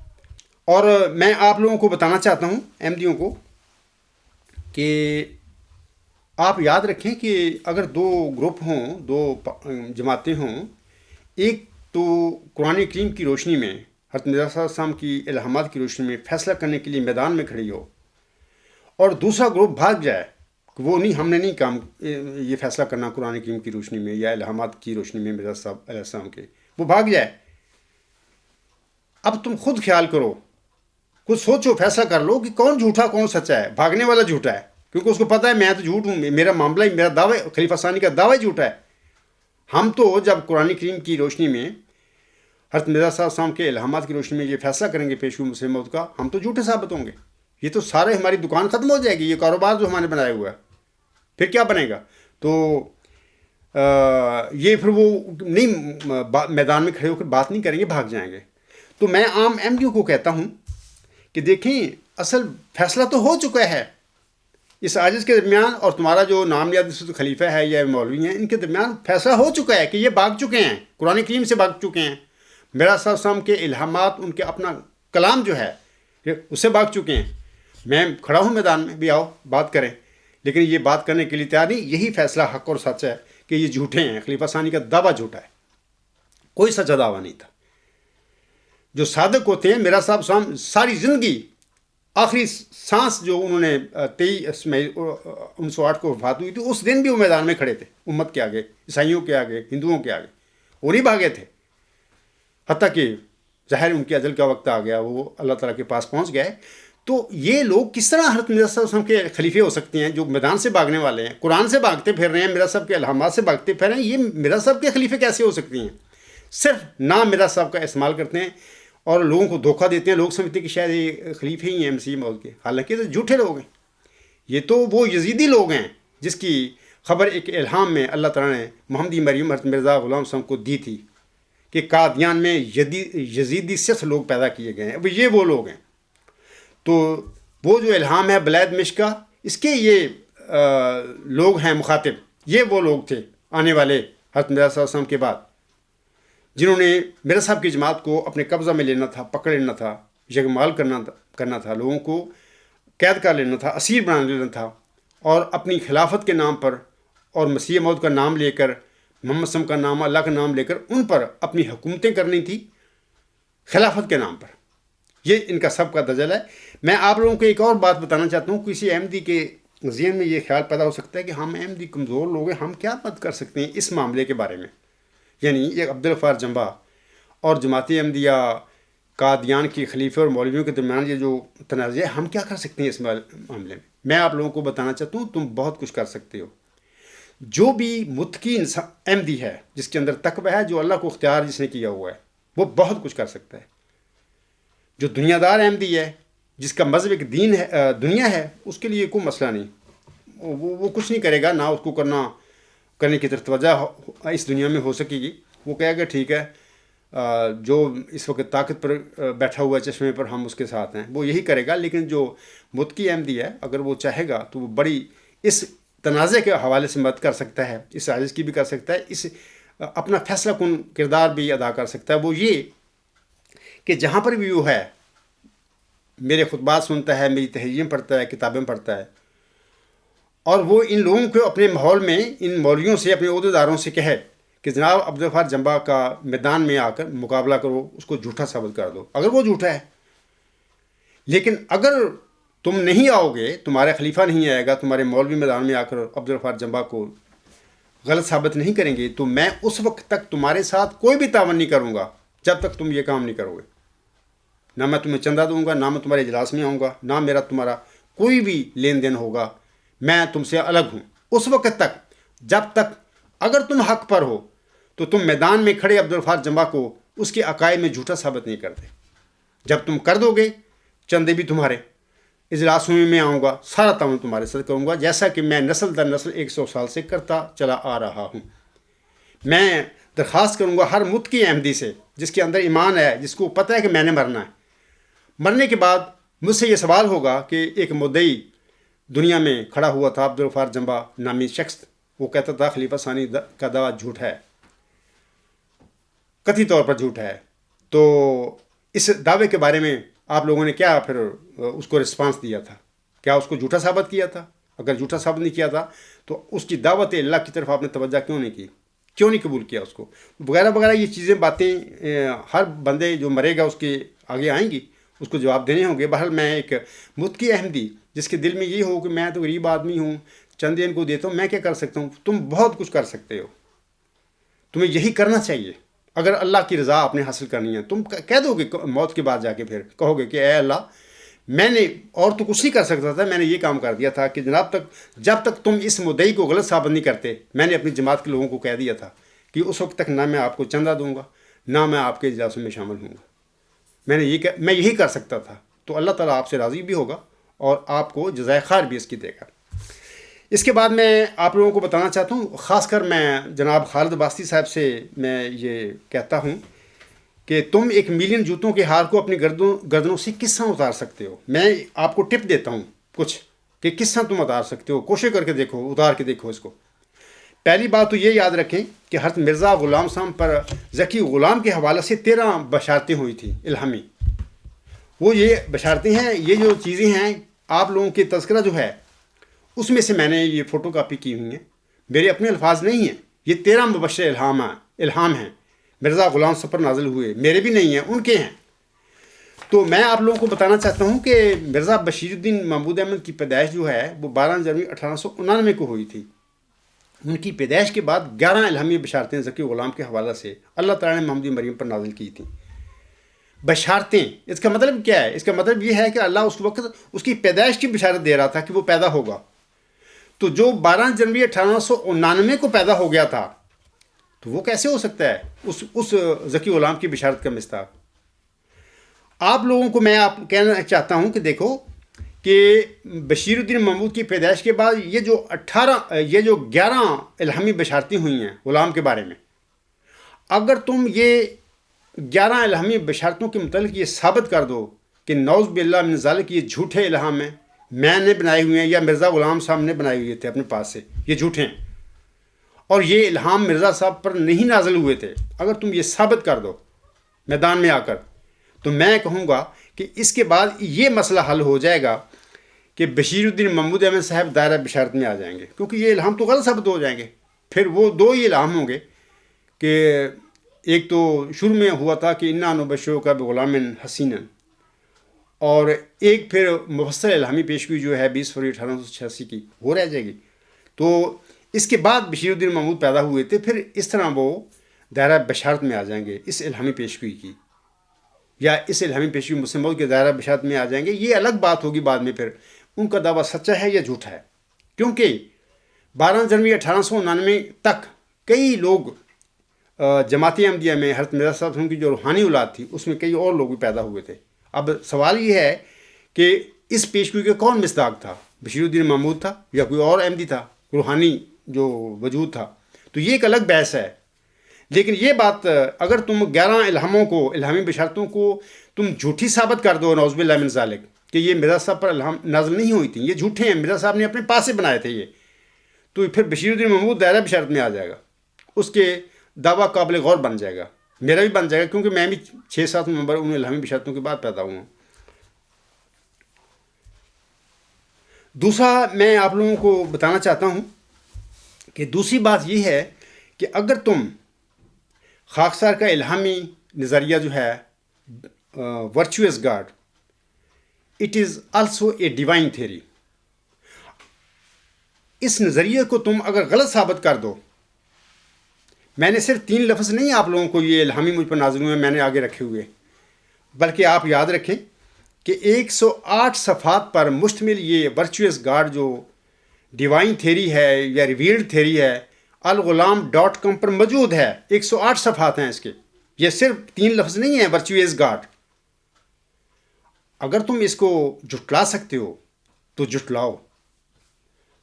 اور میں آپ لوگوں کو بتانا چاہتا ہوں، احمدیوں کو، کہ آپ یاد رکھیں کہ اگر 2 گروپ ہوں، 2 جماعتیں ہوں، ایک تو قرآن کریم کی روشنی میں، حضرت مرزا صاحب السلام کی الہامات کی روشنی میں فیصلہ کرنے کے لیے میدان میں کھڑی ہو، اور دوسرا گروپ بھاگ جائے کہ وہ نہیں، ہم نے نہیں کام یہ فیصلہ کرنا قرآن کریم کی روشنی میں یا الہامات کی روشنی میں مرزا صاحب علیہ السلام کے، وہ بھاگ جائے۔ اب تم خود خیال کرو، کچھ سوچو، فیصلہ کر لو کہ کون جھوٹا کون سچا ہے۔ بھاگنے والا جھوٹا ہے، کیونکہ اس کو پتہ ہے میں تو جھوٹ ہوں، میرا معاملہ ہی، میرا دعوی، خلیفہ ثانی کا دعوی جھوٹا ہے۔ ہم تو جب قرآن کریم کی روشنی میں، حضرت مرزا صاحب السلام کے الہامات کی روشنی میں یہ فیصلہ کریں گے پیشگو مسلم موعود کا، ہم تو جھوٹے ثابت ہوں گے۔ یہ تو سارے ہماری دکان ختم ہو جائے گی، یہ کاروبار جو ہمارے بنایا ہوا ہے، پھر کیا بنے گا؟ تو یہ پھر وہ نہیں میدان میں کھڑے ہو کر بات نہیں کریں گے، بھاگ جائیں گے۔ تو میں عام احمدیوں کو کہتا ہوں کہ دیکھیں، اصل فیصلہ تو ہو چکا ہے اس عاجز کے درمیان، اور تمہارا جو نام یاد خلیفہ ہے یا مولوی ہیں، ان کے درمیان فیصلہ ہو چکا ہے کہ یہ بھاگ چکے ہیں، قرآن کریم سے بھاگ چکے ہیں، مرزا صاحب السلام کے الہامات، ان کے اپنا کلام جو ہے اس سے بھاگ چکے ہیں۔ میں کھڑا ہوں میدان میں، بھی آؤ بات کریں، لیکن یہ بات کرنے کے لیے تیار نہیں۔ یہی فیصلہ حق اور سچ ہے کہ یہ جھوٹے ہیں، خلیفہ ثانی کا دعویٰ جھوٹا ہے، کوئی سچا دعویٰ نہیں تھا۔ جو صادق ہوتے ہیں، میرا صاحب السلام ساری زندگی، آخری سانس جو انہوں نے 23 مئی 1908 کو وفات ہوئی تھی، اس دن بھی وہ میدان میں کھڑے تھے، امت کے آگے، عیسائیوں کے آگے، ہندوؤں کے آگے، وہ نہیں بھاگے تھے، حتیٰ کہ ظاہر ان کے اجل کا وقت آ گیا، وہ اللہ تعالیٰ کے پاس پہنچ گئے۔ تو یہ لوگ کس طرح حضرت مرزا صاحب السلام کے خلیفے ہو سکتے ہیں جو میدان سے بھاگنے والے ہیں، قرآن سے بھاگتے پھر رہے ہیں، مرزا صاحب کے الہامات سے بھاگتے پھر رہے ہیں؟ یہ مرزا صاحب کے خلیفے کیسے ہو سکتی ہیں؟ صرف نام مرزا صاحب کا استعمال کرتے ہیں اور لوگوں کو دھوکہ دیتے ہیں، لوگ سمجھتے ہیں کہ شاید یہ خلیفے ہی ہیں مسیح موعود کے، حالانکہ تو جھوٹے لوگ ہیں۔ یہ تو وہ یزیدی لوگ ہیں جس کی خبر ایک الہام میں اللہ تعالیٰ نے محمدی مریم حضرت مرزا غلام صاحب کو دی تھی کہ قادیان میں یزیدی صرف لوگ پیدا کیے گئے ہیں، اب یہ وہ لوگ ہیں۔ تو وہ جو الہام ہے بلید مشکا، اس کے یہ لوگ ہیں مخاطب، یہ وہ لوگ تھے آنے والے حضرت مرزا صلی اللہ علیہ وسلم کے بعد، جنہوں نے مرزا صاحب کی جماعت کو اپنے قبضہ میں لینا تھا، پکڑ لینا تھا، یغمال کرنا تھا، لوگوں کو قید کر لینا تھا، اسیر بنا لینا تھا، اور اپنی خلافت کے نام پر اور مسیح موعود کا نام لے کر، محمد صلی اللہ علیہ وسلم کا نام، اللہ کا نام لے کر ان پر اپنی حکومتیں کرنی تھی خلافت کے نام پر۔ یہ ان کا سب کا دجل ہے۔ میں آپ لوگوں کو ایک اور بات بتانا چاہتا ہوں، کسی احمدی کے ذہن میں یہ خیال پیدا ہو سکتا ہے کہ ہم احمدی کمزور لوگ ہیں، ہم کیا مدد کر سکتے ہیں اس معاملے کے بارے میں، یعنی یہ عبدالغفار جنبہ اور جماعت احمدیہ قادیان کے خلیفے اور مولویوں کے درمیان یہ جو تنازع ہے، ہم کیا کر سکتے ہیں اس معاملے میں؟ میں آپ لوگوں کو بتانا چاہتا ہوں تم بہت کچھ کر سکتے ہو. جو بھی متقی احمدی ہے، جس کے اندر تقوی ہے، جو اللہ کو اختیار جس نے کیا ہوا ہے، وہ بہت کچھ کر سکتا ہے. جو دنیا دار احمدی ہے، جس کا مذہب ایک دین ہے، دنیا ہے، اس کے لیے کوئی مسئلہ نہیں. وہ کچھ نہیں کرے گا، نہ اس کو کرنے کی طرف توجہ اس دنیا میں ہو سکے گی. وہ کہے گا ٹھیک ہے، جو اس وقت طاقت پر بیٹھا ہوا ہے چشمے پر، ہم اس کے ساتھ ہیں، وہ یہی کرے گا. لیکن جو متقی احمدی ہے، اگر وہ چاہے گا تو وہ بڑی اس تنازع کے حوالے سے مدد کر سکتا ہے، اس عاجز کی بھی کر سکتا ہے، اس اپنا فیصلہ کن کردار بھی ادا کر سکتا ہے. وہ یہ کہ جہاں پر بھی وہ ہے، میرے خطبات سنتا ہے، میری تحریریں پڑھتا ہے، کتابیں پڑھتا ہے، اور وہ ان لوگوں کو اپنے ماحول میں، ان مولویوں سے، اپنے عہدیداروں سے کہے کہ جناب عبدالغفار جمبا کا میدان میں آ کر مقابلہ کرو، اس کو جھوٹا ثابت کر دو اگر وہ جھوٹا ہے. لیکن اگر تم نہیں آؤ گے، تمہارا خلیفہ نہیں آئے گا، تمہارے مولوی میدان میں آ کر عبدالغفار جمبا کو غلط ثابت نہیں کریں گے، تو میں اس وقت تک تمہارے ساتھ کوئی بھی تعاون نہیں کروں گا جب تک تم یہ کام نہیں کرو گے. نہ میں تمہیں چندہ دوں گا، نہ میں تمہارے اجلاس میں آؤں گا، نہ میرا تمہارا کوئی بھی لین دین ہوگا. میں تم سے الگ ہوں اس وقت تک جب تک اگر تم حق پر ہو تو تم میدان میں کھڑے عبدالغفار جمبا کو اس کے عقائد میں جھوٹا ثابت نہیں کرتے. جب تم کر دو گے، چندے بھی تمہارے، اجلاسوں میں آؤں گا، سارا تعاون تمہارے ساتھ کروں گا، جیسا کہ میں نسل در نسل 100 سال سے کرتا چلا آ رہا ہوں. میں درخواست کروں گا ہر متقی احمدی سے، جس کے اندر ایمان ہے، جس کو پتہ ہے کہ میں نے مرنا ہے، مرنے کے بعد مجھ سے یہ سوال ہوگا کہ ایک مدعی دنیا میں کھڑا ہوا تھا، عبدالغفار جمبا نامی شخص، وہ کہتا تھا خلیفہ ثانی کا دعویٰ جھوٹ ہے، قطعی طور پر جھوٹ ہے. تو اس دعوے کے بارے میں آپ لوگوں نے کیا پھر اس کو رسپانس دیا تھا؟ کیا اس کو جھوٹا ثابت کیا تھا؟ اگر جھوٹا ثابت نہیں کیا تھا تو اس کی دعوت اللہ کی طرف آپ نے توجہ کیوں نہیں کی؟ کیوں نہیں قبول کیا اس کو؟ وغیرہ وغیرہ یہ چیزیں، باتیں ہر بندے جو مرے گا اس کے آگے آئیں گی، اس کو جواب دینے ہوں گے. بہرحال میں ایک متقی احمدی جس کے دل میں یہ ہو کہ میں تو غریب آدمی ہوں، چندے ان کو دیتا ہوں، میں کیا کر سکتا ہوں؟ تم بہت کچھ کر سکتے ہو، تمہیں یہی کرنا چاہیے. اگر اللہ کی رضا آپ نے حاصل کرنی ہے، تم کہہ دو گے موت کے بعد جا کے، پھر کہو گے کہ اے اللہ، میں نے اور تو کچھ نہیں کر سکتا تھا، میں نے یہ کام کر دیا تھا کہ جب تک تم اس مدعی کو غلط ثابت نہیں کرتے، میں نے اپنی جماعت کے لوگوں کو کہہ دیا تھا کہ اس وقت تک نہ میں آپ کو چندہ دوں گا، نہ میں آپ کے اجلاسوں میں شامل ہوں گا. میں یہی کر سکتا تھا. تو اللہ تعالیٰ آپ سے راضی بھی ہوگا اور آپ کو جزائے خیر بھی اس کی دے گا. اس کے بعد میں آپ لوگوں کو بتانا چاہتا ہوں، خاص کر میں جناب خالد باستی صاحب سے میں یہ کہتا ہوں کہ تم 1,000,000 جوتوں کے ہار کو اپنی گردنوں سے کس طرح اتار سکتے ہو. میں آپ کو ٹپ دیتا ہوں کچھ کہ کس طرح تم اتار سکتے ہو. کوشش کر کے دیکھو، اتار کے دیکھو اس کو. پہلی بات تو یہ یاد رکھیں کہ حضرت مرزا غلام صاحب پر ذکی غلام کے حوالے سے 13 بشارتیں ہوئی تھیں الہامی. وہ یہ بشارتیں ہیں، یہ جو چیزیں ہیں، آپ لوگوں کے تذکرہ جو ہے اس میں سے میں نے یہ فوٹو کاپی کی ہوئی ہیں، میرے اپنے الفاظ نہیں ہیں. یہ 13 مبشر الہام ہیں، مرزا غلام صاحب پر نازل ہوئے، میرے بھی نہیں ہیں، ان کے ہیں. تو میں آپ لوگوں کو بتانا چاہتا ہوں کہ مرزا بشیر الدین محمود احمد کی پیدائش جو ہے وہ 12 جنوری 1899 کو ہوئی تھی. ان کی پیدائش کے بعد 11 الہامی بشارتیں ذکی غلام کے حوالے سے اللہ تعالیٰ نے محمد مریم پر نازل کی تھیں. بشارتیں، اس کا مطلب کیا ہے؟ اس کا مطلب یہ ہے کہ اللہ اس وقت اس کی پیدائش کی بشارت دے رہا تھا کہ وہ پیدا ہوگا. تو جو 12 جنوری 1899 کو پیدا ہو گیا تھا، تو وہ کیسے ہو سکتا ہے اس ذکی غلام کی بشارت کا مصداق؟ آپ لوگوں کو میں کہنا چاہتا ہوں کہ دیکھو کہ بشیر الدین محمود کی پیدائش کے بعد یہ جو 11 الہامی بشارتیں ہوئی ہیں غلام کے بارے میں، اگر تم یہ 11 الہامی بشارتوں کے متعلق یہ ثابت کر دو کہ نعوذ باللہ من ذالک یہ جھوٹے الہام ہیں، میں نے بنائے ہوئے ہیں یا مرزا غلام صاحب نے بنائے ہوئے تھے اپنے پاس سے، یہ جھوٹے ہیں، اور یہ الہام مرزا صاحب پر نہیں نازل ہوئے تھے، اگر تم یہ ثابت کر دو میدان میں آ کر، تو میں کہوں گا کہ اس کے بعد یہ مسئلہ حل ہو جائے گا کہ بشیر الدین محمود احمد صاحب دائرہ بشارت میں آ جائیں گے، کیونکہ یہ الہام تو غلط ثابت ہو جائیں گے. پھر وہ 2 ہی الہام ہوں گے کہ ایک تو شروع میں ہوا تھا کہ انا نبشرک بغلام حسین، اور ایک پھر مفصل الہامی پیشگوئی جو ہے 20 فروری 1886 کی، وہ رہ جائے گی. تو اس کے بعد بشیر الدین محمود پیدا ہوئے تھے، پھر اس طرح وہ دائرہ بشارت میں آ جائیں گے اس الہامی پیشگوئی کی، یا اس الہامی پیشگوئی مسلم موعود کے دائرہ بشارت میں آ جائیں گے. یہ الگ بات ہوگی بعد میں پھر ان کا دعویٰ سچا ہے یا جھوٹا ہے، کیونکہ 12 جنوری 1899 تک کئی لوگ جماعت احمدیہ میں حضرت مرزا صاحب کی جو روحانی اولاد تھی اس میں کئی اور لوگ بھی پیدا ہوئے تھے۔ اب سوال یہ ہے کہ اس پیشگوئی کے کون مصداق تھا؟ بشیر الدین محمود تھا یا کوئی اور احمدی تھا، روحانی جو وجود تھا؟ تو یہ ایک الگ بحث ہے۔ لیکن یہ بات اگر تم 11 الہاموں کو، الہامی بشارتوں کو تم جھوٹی ثابت کر دو، نعوذ باللہ من ذالک، کہ یہ مرزا صاحب پر الہام نازل نہیں ہوئی تھیں، یہ جھوٹے ہیں، مرزا صاحب نے اپنے پاس سے بنائے تھے یہ، تو پھر بشیر الدین محمود دائرہ بشارت میں آ جائے گا، اس کے دعویٰ قابل غور بن جائے گا، میرا بھی بن جائے گا، کیونکہ میں بھی 6-7 نومبر ان الہامی بشارتوں کے بعد پیدا ہوا ہوں۔ دوسرا میں آپ لوگوں کو بتانا چاہتا ہوں کہ دوسری بات یہ ہے کہ اگر تم خاکسار کا الہامی نظریہ جو ہے virtuous God, it is also a divine theory, اس نظریے کو تم اگر غلط ثابت کر دو، میں نے صرف 3 لفظ نہیں آپ لوگوں کو یہ الہامی مجھ پر نازل ہوئے میں نے آگے رکھے ہوئے، بلکہ آپ یاد رکھیں کہ 108 صفحات پر مشتمل یہ ورچوئس گاڈ جو ڈیوائن تھیوری ہے یا ریویلڈ تھیوری ہے، الغلام.com پر موجود ہے۔ 108 صفحات ہیں اس کے، یہ صرف 3 لفظ نہیں ہیں ورچوئس گاڈ۔ اگر تم اس کو جھٹلا سکتے ہو تو جھٹلاؤ،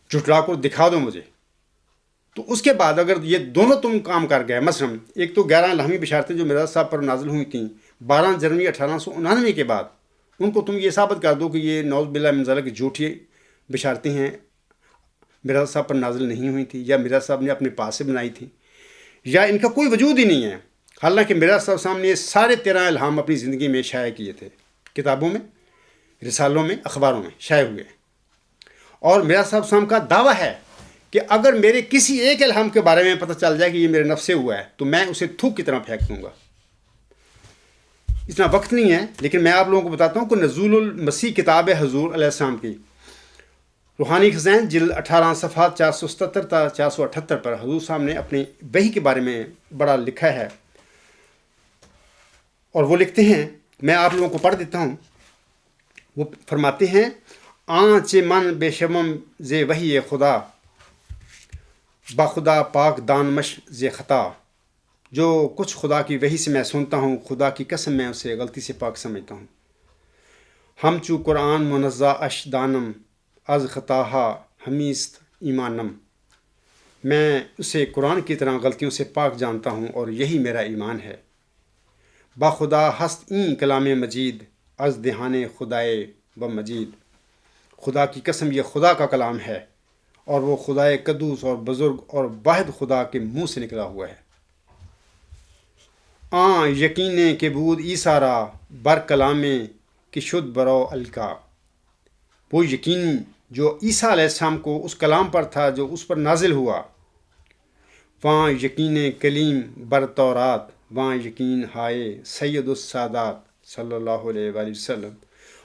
جھٹلا کر دکھا دو مجھے۔ تو اس کے بعد اگر یہ دونوں تم کام کر گئے، مثلا ایک تو 11 الہامی بشارتیں جو مرزا صاحب پر نازل ہوئی تھیں 12 جنوری 1899 کے بعد، ان کو تم یہ ثابت کر دو کہ یہ نعوذ باللہ من ذالک کی جھوٹی بشارتیں ہیں، مرزا صاحب پر نازل نہیں ہوئی تھی، یا مرزا صاحب نے اپنے پاس سے بنائی تھی، یا ان کا کوئی وجود ہی نہیں ہے، حالانکہ مرزا صاحب سامنے یہ سارے 13 الہام اپنی زندگی میں شائع کیے تھے، کتابوں میں، رسالوں میں، اخباروں میں شائع ہوئے۔ اور مرزا صاحب سام کا دعویٰ ہے کہ اگر میرے کسی ایک الہام کے بارے میں پتہ چل جائے کہ یہ میرے نفس سے ہوا ہے تو میں اسے تھوک کی طرح پھینک دوں گا۔ اتنا وقت نہیں ہے، لیکن میں آپ لوگوں کو بتاتا ہوں کہ نزول المسیح کتاب ہے حضور علیہ السلام کی، روحانی خزائن جلد 18 صفحات 477 تا 478 پر حضور صاحب نے اپنے وحی کے بارے میں بڑا لکھا ہے، اور وہ لکھتے ہیں، میں آپ لوگوں کو پڑھ دیتا ہوں۔ وہ فرماتے ہیں، آنچ من بے شمم زے وحی خدا، بخدا پاک دانمش زے خطا، جو کچھ خدا کی وحی سے میں سنتا ہوں، خدا کی قسم میں اسے غلطی سے پاک سمجھتا ہوں۔ ہم چو قرآن منزہ اش دانم از خطاہا ہمیست ایمانم، میں اسے قرآن کی طرح غلطیوں سے پاک جانتا ہوں اور یہی میرا ایمان ہے۔ باخدا ہست این کلام مجید از دہان خدائے و مجید، خدا کی قسم یہ خدا کا کلام ہے اور وہ خدائے قدوس اور بزرگ اور واحد خدا کے منہ سے نکلا ہوا ہے۔ یقین کے بود ایسارا بر کلام کی شد برو الکا، وہ یقین جو عیسیٰ علیہ السلام کو اس کلام پر تھا جو اس پر نازل ہوا، وہاں یقین کلیم بر تورات، وہاں یقین ہائے سید السادات صلی اللہ علیہ وآلہ وسلم،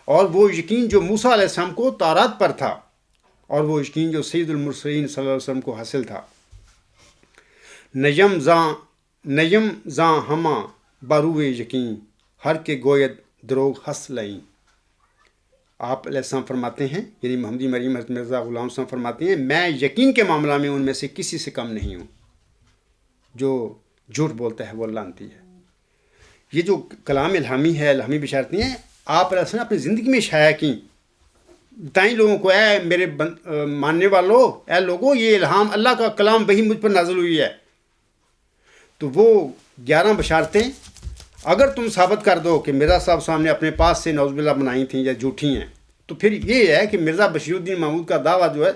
اور وہ یقین جو موسیٰ علیہ السلام کو تورات پر تھا، اور وہ یقین جو سید المرسلین صلی اللہ علیہ وسلم کو حاصل تھا۔ نیم زاں ہما باروئے یقین، ہر کے گوید دروغ ہس لئیں۔ آپ علیہ السلام فرماتے ہیں، یعنی محمدی مریم حضرت مرزا غلام السلام فرماتے ہیں، میں یقین کے معاملہ میں ان میں سے کسی سے کم نہیں ہوں، جو جھوٹ بولتا ہے وہ لعنتی ہے۔ یہ جو کلام الہامی ہے، الہامی بشارتیں ہیں، آپ علیہ السلام نے اپنی زندگی میں شائع کی، بتائیں لوگوں کو، اے میرے ماننے والوں، اے لوگوں، یہ الہام اللہ کا کلام وہی مجھ پر نازل ہوئی ہے۔ تو وہ 11 بشارتیں اگر تم ثابت کر دو کہ مرزا صاحب صاحب نے اپنے پاس سے نعوذ باللہ بنائی تھیں یا جھوٹی ہیں، تو پھر یہ ہے کہ مرزا بشیر الدین محمود کا دعویٰ جو ہے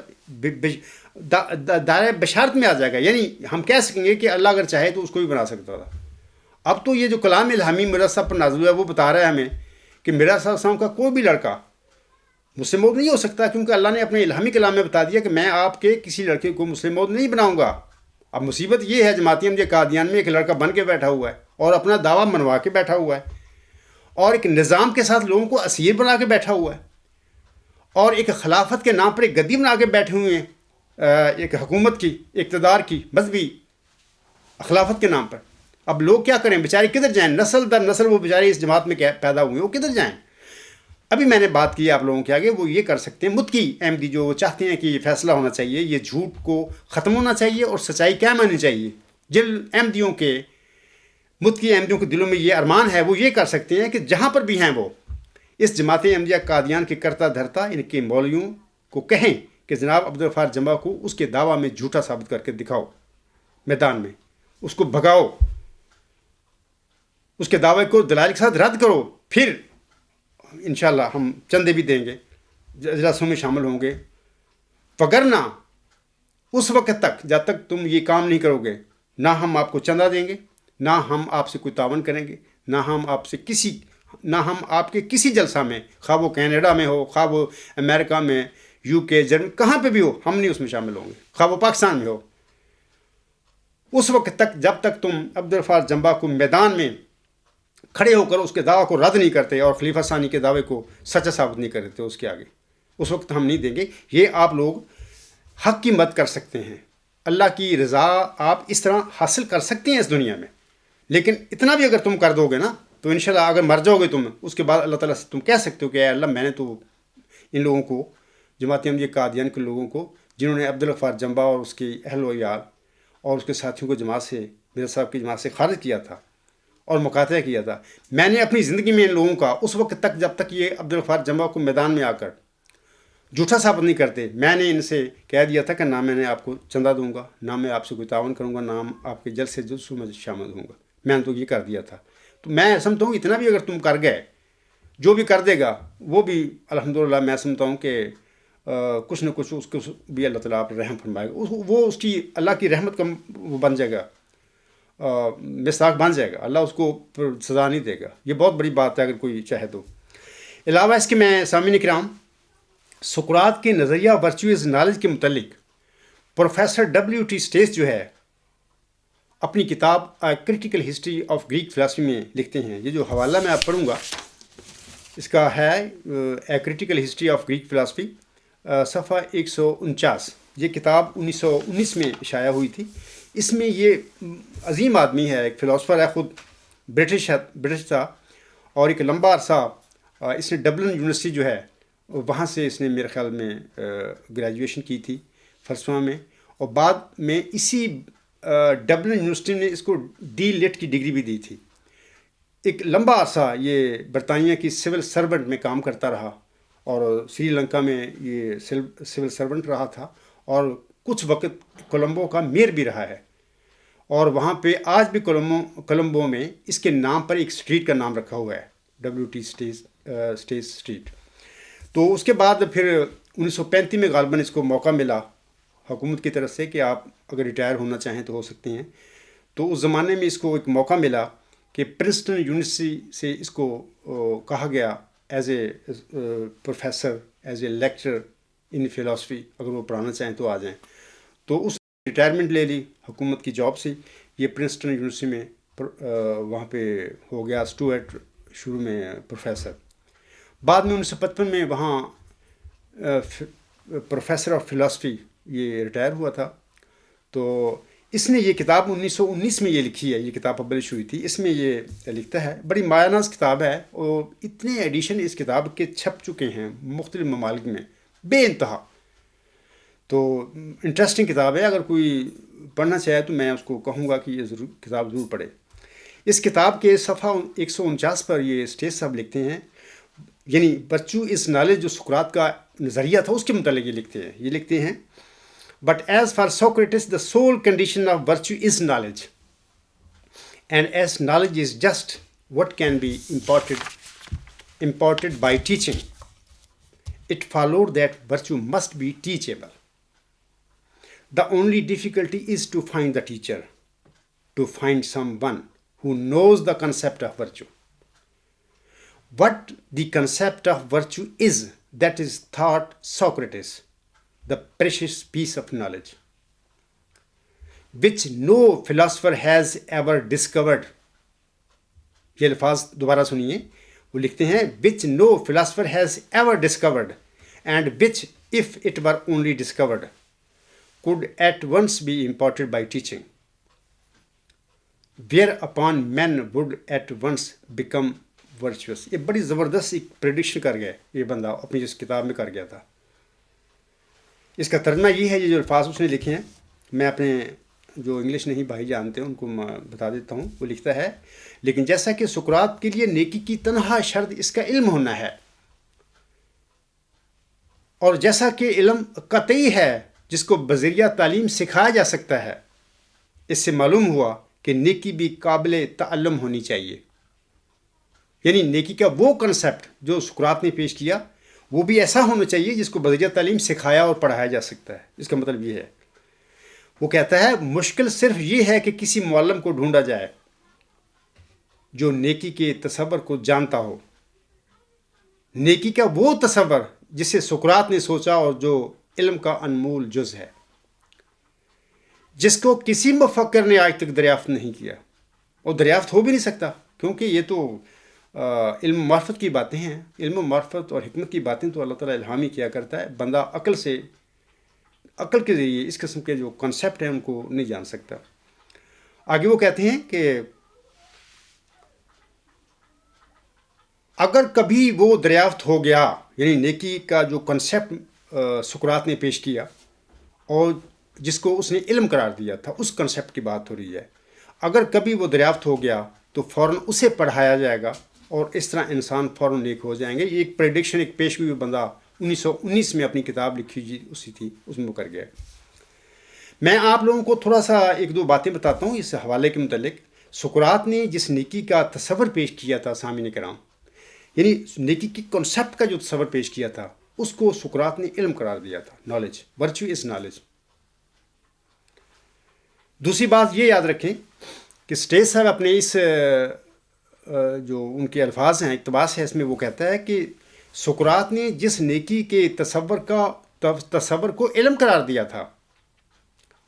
دائرہ بشارت میں آ جائے گا، یعنی ہم کہہ سکیں گے کہ اللہ اگر چاہے تو اس کو بھی بنا سکتا تھا۔ اب تو یہ جو کلام الہامی مرزا صاحب پر نازل ہوا ہے وہ بتا رہا ہے ہمیں کہ مرزا صاحب کا کوئی بھی لڑکا مسلم موعود نہیں ہو سکتا، کیونکہ اللہ نے اپنے الہامی کلام میں بتا دیا کہ میں آپ کے کسی لڑکے کو مسلم موعود نہیں بناؤں گا۔ اب مصیبت یہ ہے جماعتی احمدیہ قادیان میں ایک لڑکا بن کے بیٹھا ہوا ہے اور اپنا دعویٰ منوا کے بیٹھا ہوا ہے، اور ایک نظام کے ساتھ لوگوں کو اسیر بنا کے بیٹھا ہوا ہے، اور ایک خلافت کے نام پر ایک گدی بنا کے بیٹھے ہوئے ہیں، ایک حکومت کی، اقتدار کی، مذہبی خلافت کے نام پر۔ اب لوگ کیا کریں، بیچارے کدھر جائیں؟ نسل در نسل وہ بیچارے اس جماعت میں پیدا ہوئے ہیں، وہ کدھر جائیں؟ ابھی میں نے بات کی آپ لوگوں کے آگے، وہ یہ کر سکتے ہیں متقی احمدی جو وہ چاہتے ہیں کہ یہ فیصلہ ہونا چاہیے، یہ جھوٹ کو ختم ہونا چاہیے اور سچائی قائم آنی چاہیے. جن احمدیوں کے متقی احمدیوں کے دلوں میں یہ ارمان ہے وہ یہ کر سکتے ہیں کہ جہاں پر بھی ہیں وہ اس جماعت احمدیہ قادیان کے کرتا دھرتا ان کے مولویوں کو کہیں کہ جناب عبدالغفار جمبا کو اس کے دعویٰ میں جھوٹا ثابت کر کے دکھاؤ، میدان میں اس کو بھگاؤ، اس کے دعوے کو دلائل کے ساتھ رد کرو، پھر انشاءاللہ ہم چندے بھی دیں گے، اجلاسوں میں شامل ہوں گے. وگرنہ اس وقت تک جب تک تم یہ کام نہیں کرو گے، نہ ہم آپ کو چندہ دیں گے، نہ ہم آپ سے کوئی تعاون کریں گے، نہ ہم آپ کے کسی جلسہ میں، خواہ وہ کینیڈا میں ہو، خواہ وہ امریکہ میں، یو کے، جرمنی، کہاں پہ بھی ہو، ہم نہیں اس میں شامل ہوں گے، خواہ وہ پاکستان میں ہو. اس وقت تک جب تک تم عبدالغفار جمبا کو میدان میں کھڑے ہو کر اس کے دعویٰ کو رد نہیں کرتے اور خلیفہ ثانی کے دعوے کو سچا ثابت نہیں کرتے اس کے آگے، اس وقت ہم نہیں دیں گے. یہ آپ لوگ حق کی مدد کر سکتے ہیں، اللہ کی رضا آپ اس طرح حاصل کر سکتے ہیں اس دنیا میں. لیکن اتنا بھی اگر تم کر دو گے نا تو انشاءاللہ اگر مر جاؤ گے تم، اس کے بعد اللہ تعالیٰ سے تم کہہ سکتے ہو کہ اے اللہ میں نے تو ان لوگوں کو، جماعت احمدیہ قادیان کے لوگوں کو جنہوں نے عبدالغفار جمبا اور اس کے اہل و عیال اور اس کے ساتھیوں کو جماعت سے، مرزا صاحب کی جماعت سے خارج کیا تھا اور مقاطعہ کیا تھا، میں نے اپنی زندگی میں ان لوگوں کا اس وقت تک جب تک یہ عبدالغفار جمبا کو میدان میں آ کر جھوٹا ثابت نہیں کرتے، میں نے ان سے کہہ دیا تھا کہ نہ میں نے آپ کو چندہ دوں گا، نہ میں آپ سے کوئی تعاون کروں گا، نہ آپ کے جلسے جلسوں میں شامل ہوں گا. میں نے تو یہ کر دیا تھا. تو میں سمجھتا ہوں اتنا بھی اگر تم کر گئے، جو بھی کر دے گا وہ بھی الحمدللہ میں سمجھتا ہوں کہ کچھ نہ کچھ اس کو بھی اللہ تعالیٰ آپ رحم فرمائے گا، وہ اس کی اللہ کی رحمت کا وہ بن جائے گا، مستاق بن جائے گا، اللہ اس کو سزا نہیں دے گا. یہ بہت بڑی بات ہے اگر کوئی چاہے تو. علاوہ اس کے میں سامعین کرام سقراط کے نظریہ ورچوئز نالج کے متعلق پروفیسر ڈبلیو ٹی اسٹیس جو ہے اپنی کتاب critical history of Greek philosophy میں لکھتے ہیں. یہ جو حوالہ میں آپ پڑھوں گا اس کا ہے a critical history of Greek philosophy, صفحہ 149. یہ کتاب 1919 میں شائع ہوئی تھی. اس میں یہ عظیم آدمی ہے، ایک فلاسفر ہے، خود برٹش تھا، اور ایک لمبا عرصہ اس نے ڈبلن یونیورسٹی جو ہے وہاں سے اس نے میرے خیال میں گریجویشن کی تھی فلسفہ میں، اور بعد میں اسی ڈبلن یونیورسٹی نے اس کو ڈی لٹ کی ڈگری بھی دی تھی. ایک لمبا عرصہ یہ برطانیہ کی سول سرونٹ میں کام کرتا رہا اور سری لنکا میں یہ سول سرونٹ رہا تھا، اور کچھ وقت کولمبو کا میئر بھی رہا ہے. اور وہاں پہ آج بھی کولمبو میں اس کے نام پر ایک اسٹریٹ کا نام رکھا ہوا ہے، ڈبلیو ٹی اسٹیس اسٹریٹ. تو اس کے بعد پھر 1935 میں غالباً اس کو موقع ملا حکومت کی طرف سے کہ آپ اگر ریٹائر ہونا چاہیں تو ہو سکتے ہیں. تو اس زمانے میں اس کو ایک موقع ملا کہ پرنسٹن یونیورسٹی سے اس کو کہا گیا as a professor, as a lecturer in philosophy, اگر وہ پڑھانا چاہیں تو آ جائیں. تو اس نے ریٹائرمنٹ لے لی حکومت کی جاب سے. یہ پرنسٹن یونیورسٹی میں وہاں پہ ہو گیا اسٹوئرٹ شروع میں پروفیسر. بعد میں 1955 میں وہاں پروفیسر آف فلاسفی یہ ریٹائر ہوا تھا. تو اس نے یہ کتاب 1919 میں یہ لکھی ہے، یہ کتاب پبلش ہوئی تھی. اس میں یہ لکھتا ہے، بڑی مایہ ناز کتاب ہے، اور اتنے ایڈیشن اس کتاب کے چھپ چکے ہیں مختلف ممالک میں بے انتہا. تو انٹرسٹنگ کتاب ہے، اگر کوئی پڑھنا چاہے تو میں اس کو کہوں گا کہ یہ کتاب ضرور پڑھے. اس کتاب کے صفحہ 149 پر یہ اسٹیس صاحب لکھتے ہیں، یعنی ورچو از نالج جو سقراط کا نظریہ تھا اس کے متعلق یہ لکھتے ہیں but as far Socrates the sole condition of virtue is knowledge and as knowledge is just what can be imparted by teaching it followed that virtue must be teachable. The only difficulty is to find the teacher, to find someone who knows the concept of virtue. What the concept of virtue is, that is thought Socrates, the precious piece of knowledge, which no philosopher has ever discovered. یہ الفاظ دوبارہ سنیے، وہ لکھتے ہیں which no philosopher has ever discovered, and which if it were only discovered could at once be imparted by teaching, whereupon men would at once become virtuous. یہ بڑی زبردست ایک پریڈکشن کر گیا یہ بندہ اپنی جس کتاب میں کر گیا تھا. اس کا ترجمہ یہ ہے، یہ جو الفاظ اس نے لکھے ہیں، میں اپنے جو انگلش نہیں بھائی جانتے ہیں ان کو بتا دیتا ہوں. وہ لکھتا ہے، لیکن جیسا کہ سقراط کے لیے نیکی کی تنہا شرط اس کا علم ہونا ہے، اور جیسا کہ علم قطعی ہے جس کو بذریعہ تعلیم سکھایا جا سکتا ہے، اس سے معلوم ہوا کہ نیکی بھی قابل تعلم ہونی چاہیے. یعنی نیکی کا وہ کنسیپٹ جو سقراط نے پیش کیا وہ بھی ایسا ہونا چاہیے جس کو بذریعہ تعلیم سکھایا اور پڑھایا جا سکتا ہے. اس کا مطلب یہ ہے، وہ کہتا ہے مشکل صرف یہ ہے کہ کسی معلم کو ڈھونڈا جائے جو نیکی کے تصور کو جانتا ہو. نیکی کا وہ تصور جسے سقراط نے سوچا اور جو علم کا انمول جز ہے، جس کو کسی مفکر نے آج تک دریافت نہیں کیا اور دریافت ہو بھی نہیں سکتا، کیونکہ یہ تو علم و معرفت کی باتیں ہیں. علم و معرفت اور حکمت کی باتیں تو اللہ تعالیٰ الہامی کیا کرتا ہے. بندہ عقل کے ذریعے اس قسم کے جو کنسیپٹ ہیں ان کو نہیں جان سکتا. آگے وہ کہتے ہیں کہ اگر کبھی وہ دریافت ہو گیا، یعنی نیکی کا جو کنسیپٹ سقراط نے پیش کیا اور جس کو اس نے علم قرار دیا تھا، اس کنسیپٹ کی بات ہو رہی ہے. اگر کبھی وہ دریافت ہو گیا تو فوراً اسے پڑھایا جائے گا اور اس طرح انسان فوراً نیک ہو جائیں گے. یہ ایک پریڈکشن، ایک پیش ہوئی بندہ 1919 میں اپنی کتاب لکھی جی اسی تھی، اس میں وہ کر گیا. میں آپ لوگوں کو تھوڑا سا ایک دو باتیں بتاتا ہوں اس حوالے کے متعلق. سقراط نے جس نیکی کا تصور پیش کیا تھا سامعین کرام، یعنی نیکی کی کنسیپٹ کا جو تصور پیش کیا تھا، اس کو سقراط نے علم قرار دیا تھا. Knowledge, virtue is knowledge. دوسری بات یہ یاد رکھیں کہ اسٹیج صاحب اپنے اس جو ان کے الفاظ ہیں، اقتباس ہے، اس میں وہ کہتا ہے کہ سقراط نے جس نیکی کے تصور کو علم قرار دیا تھا،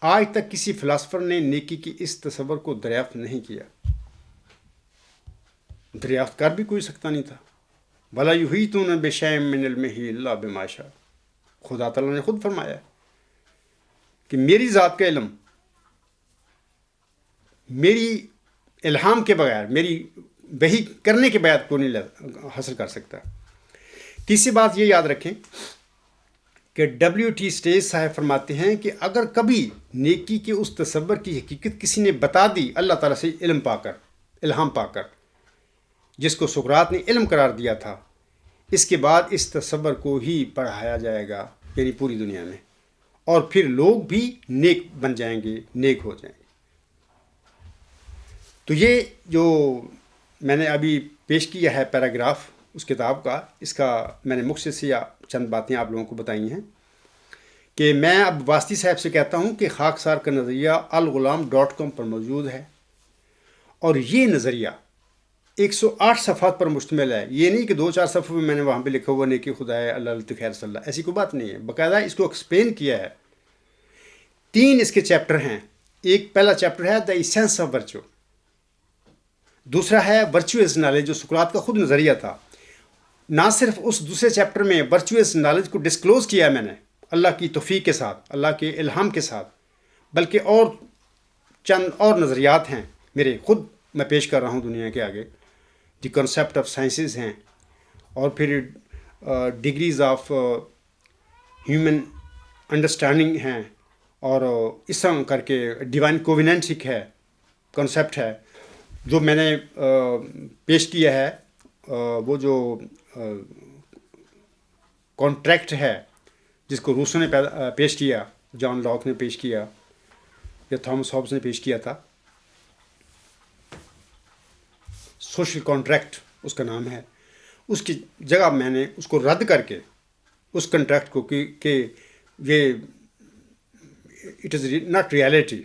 آج تک کسی فلاسفر نے نیکی کی اس تصور کو دریافت نہیں کیا. دریافت کر بھی کوئی سکتا نہیں تھا. وَلَا يُحِيطُونَ بِشَيْءٍ مِّنْ عِلْمِهِ إِلَّا بِمَا شَاءَ. خدا تعالیٰ نے خود فرمایا کہ میری ذات کا علم میری الہام کے بغیر، میری وحی کرنے کے بعد کو نہیں حاصل کر سکتا. تیسری بات یہ یاد رکھیں کہ WT اسٹیج صاحب فرماتے ہیں کہ اگر کبھی نیکی کے اس تصور کی حقیقت کسی نے بتا دی اللہ تعالیٰ سے علم پا کر، الہام پا کر، جس کو سقراط نے علم قرار دیا تھا، اس کے بعد اس تصور کو ہی پڑھایا جائے گا، یعنی پوری دنیا میں، اور پھر لوگ بھی نیک بن جائیں گے، نیک ہو جائیں گے. تو یہ جو میں نے ابھی پیش کیا ہے پیراگراف اس کتاب کا، اس کا میں نے مختصر سے چند باتیں آپ لوگوں کو بتائی ہیں کہ میں اب واسطی صاحب سے کہتا ہوں کہ خاکسار کا نظریہ الغلام.com پر موجود ہے، اور یہ نظریہ 108 صفحات پر مشتمل ہے. یہ نہیں کہ 2-4 صفحوں میں نے وہاں پہ لکھا ہوا نیکی خدا ہے اللہ لطف خیر صلی اللہ، ایسی کوئی بات نہیں ہے. باقاعدہ اس کو ایکسپلین کیا ہے. 3 اس کے چیپٹر ہیں. ایک پہلا چیپٹر ہے دا ایسنس آف ورچو، دوسرا ہے ورچو از نالج جو سقراط کا خود نظریہ تھا. نہ صرف اس دوسرے چیپٹر میں ورچو از نالج کو ڈسکلوز کیا ہے میں نے اللہ کی توفیق کے ساتھ، اللہ کے الہام کے ساتھ، بلکہ اور چند اور نظریات ہیں میرے خود میں پیش کر رہا ہوں دنیا کے آگے. دی کنسیپٹ آف سائنسز ہیں، اور پھر ڈگریز آف ہیومن انڈرسٹینڈنگ ہیں، اور اس طرح کر کے ڈیوائن کووننٹک ہے، کنسیپٹ ہے جو میں نے پیش کیا ہے. وہ جو کانٹریکٹ ہے جس کو روسو نے پیش کیا، جان لاک نے پیش کیا یا تھامس ہابس نے پیش کیا تھا، سوشل کانٹریکٹ اس کا نام ہے. اس کی جگہ میں نے اس کو رد کر کے اس کنٹریکٹ کو کہ یہ it is not reality.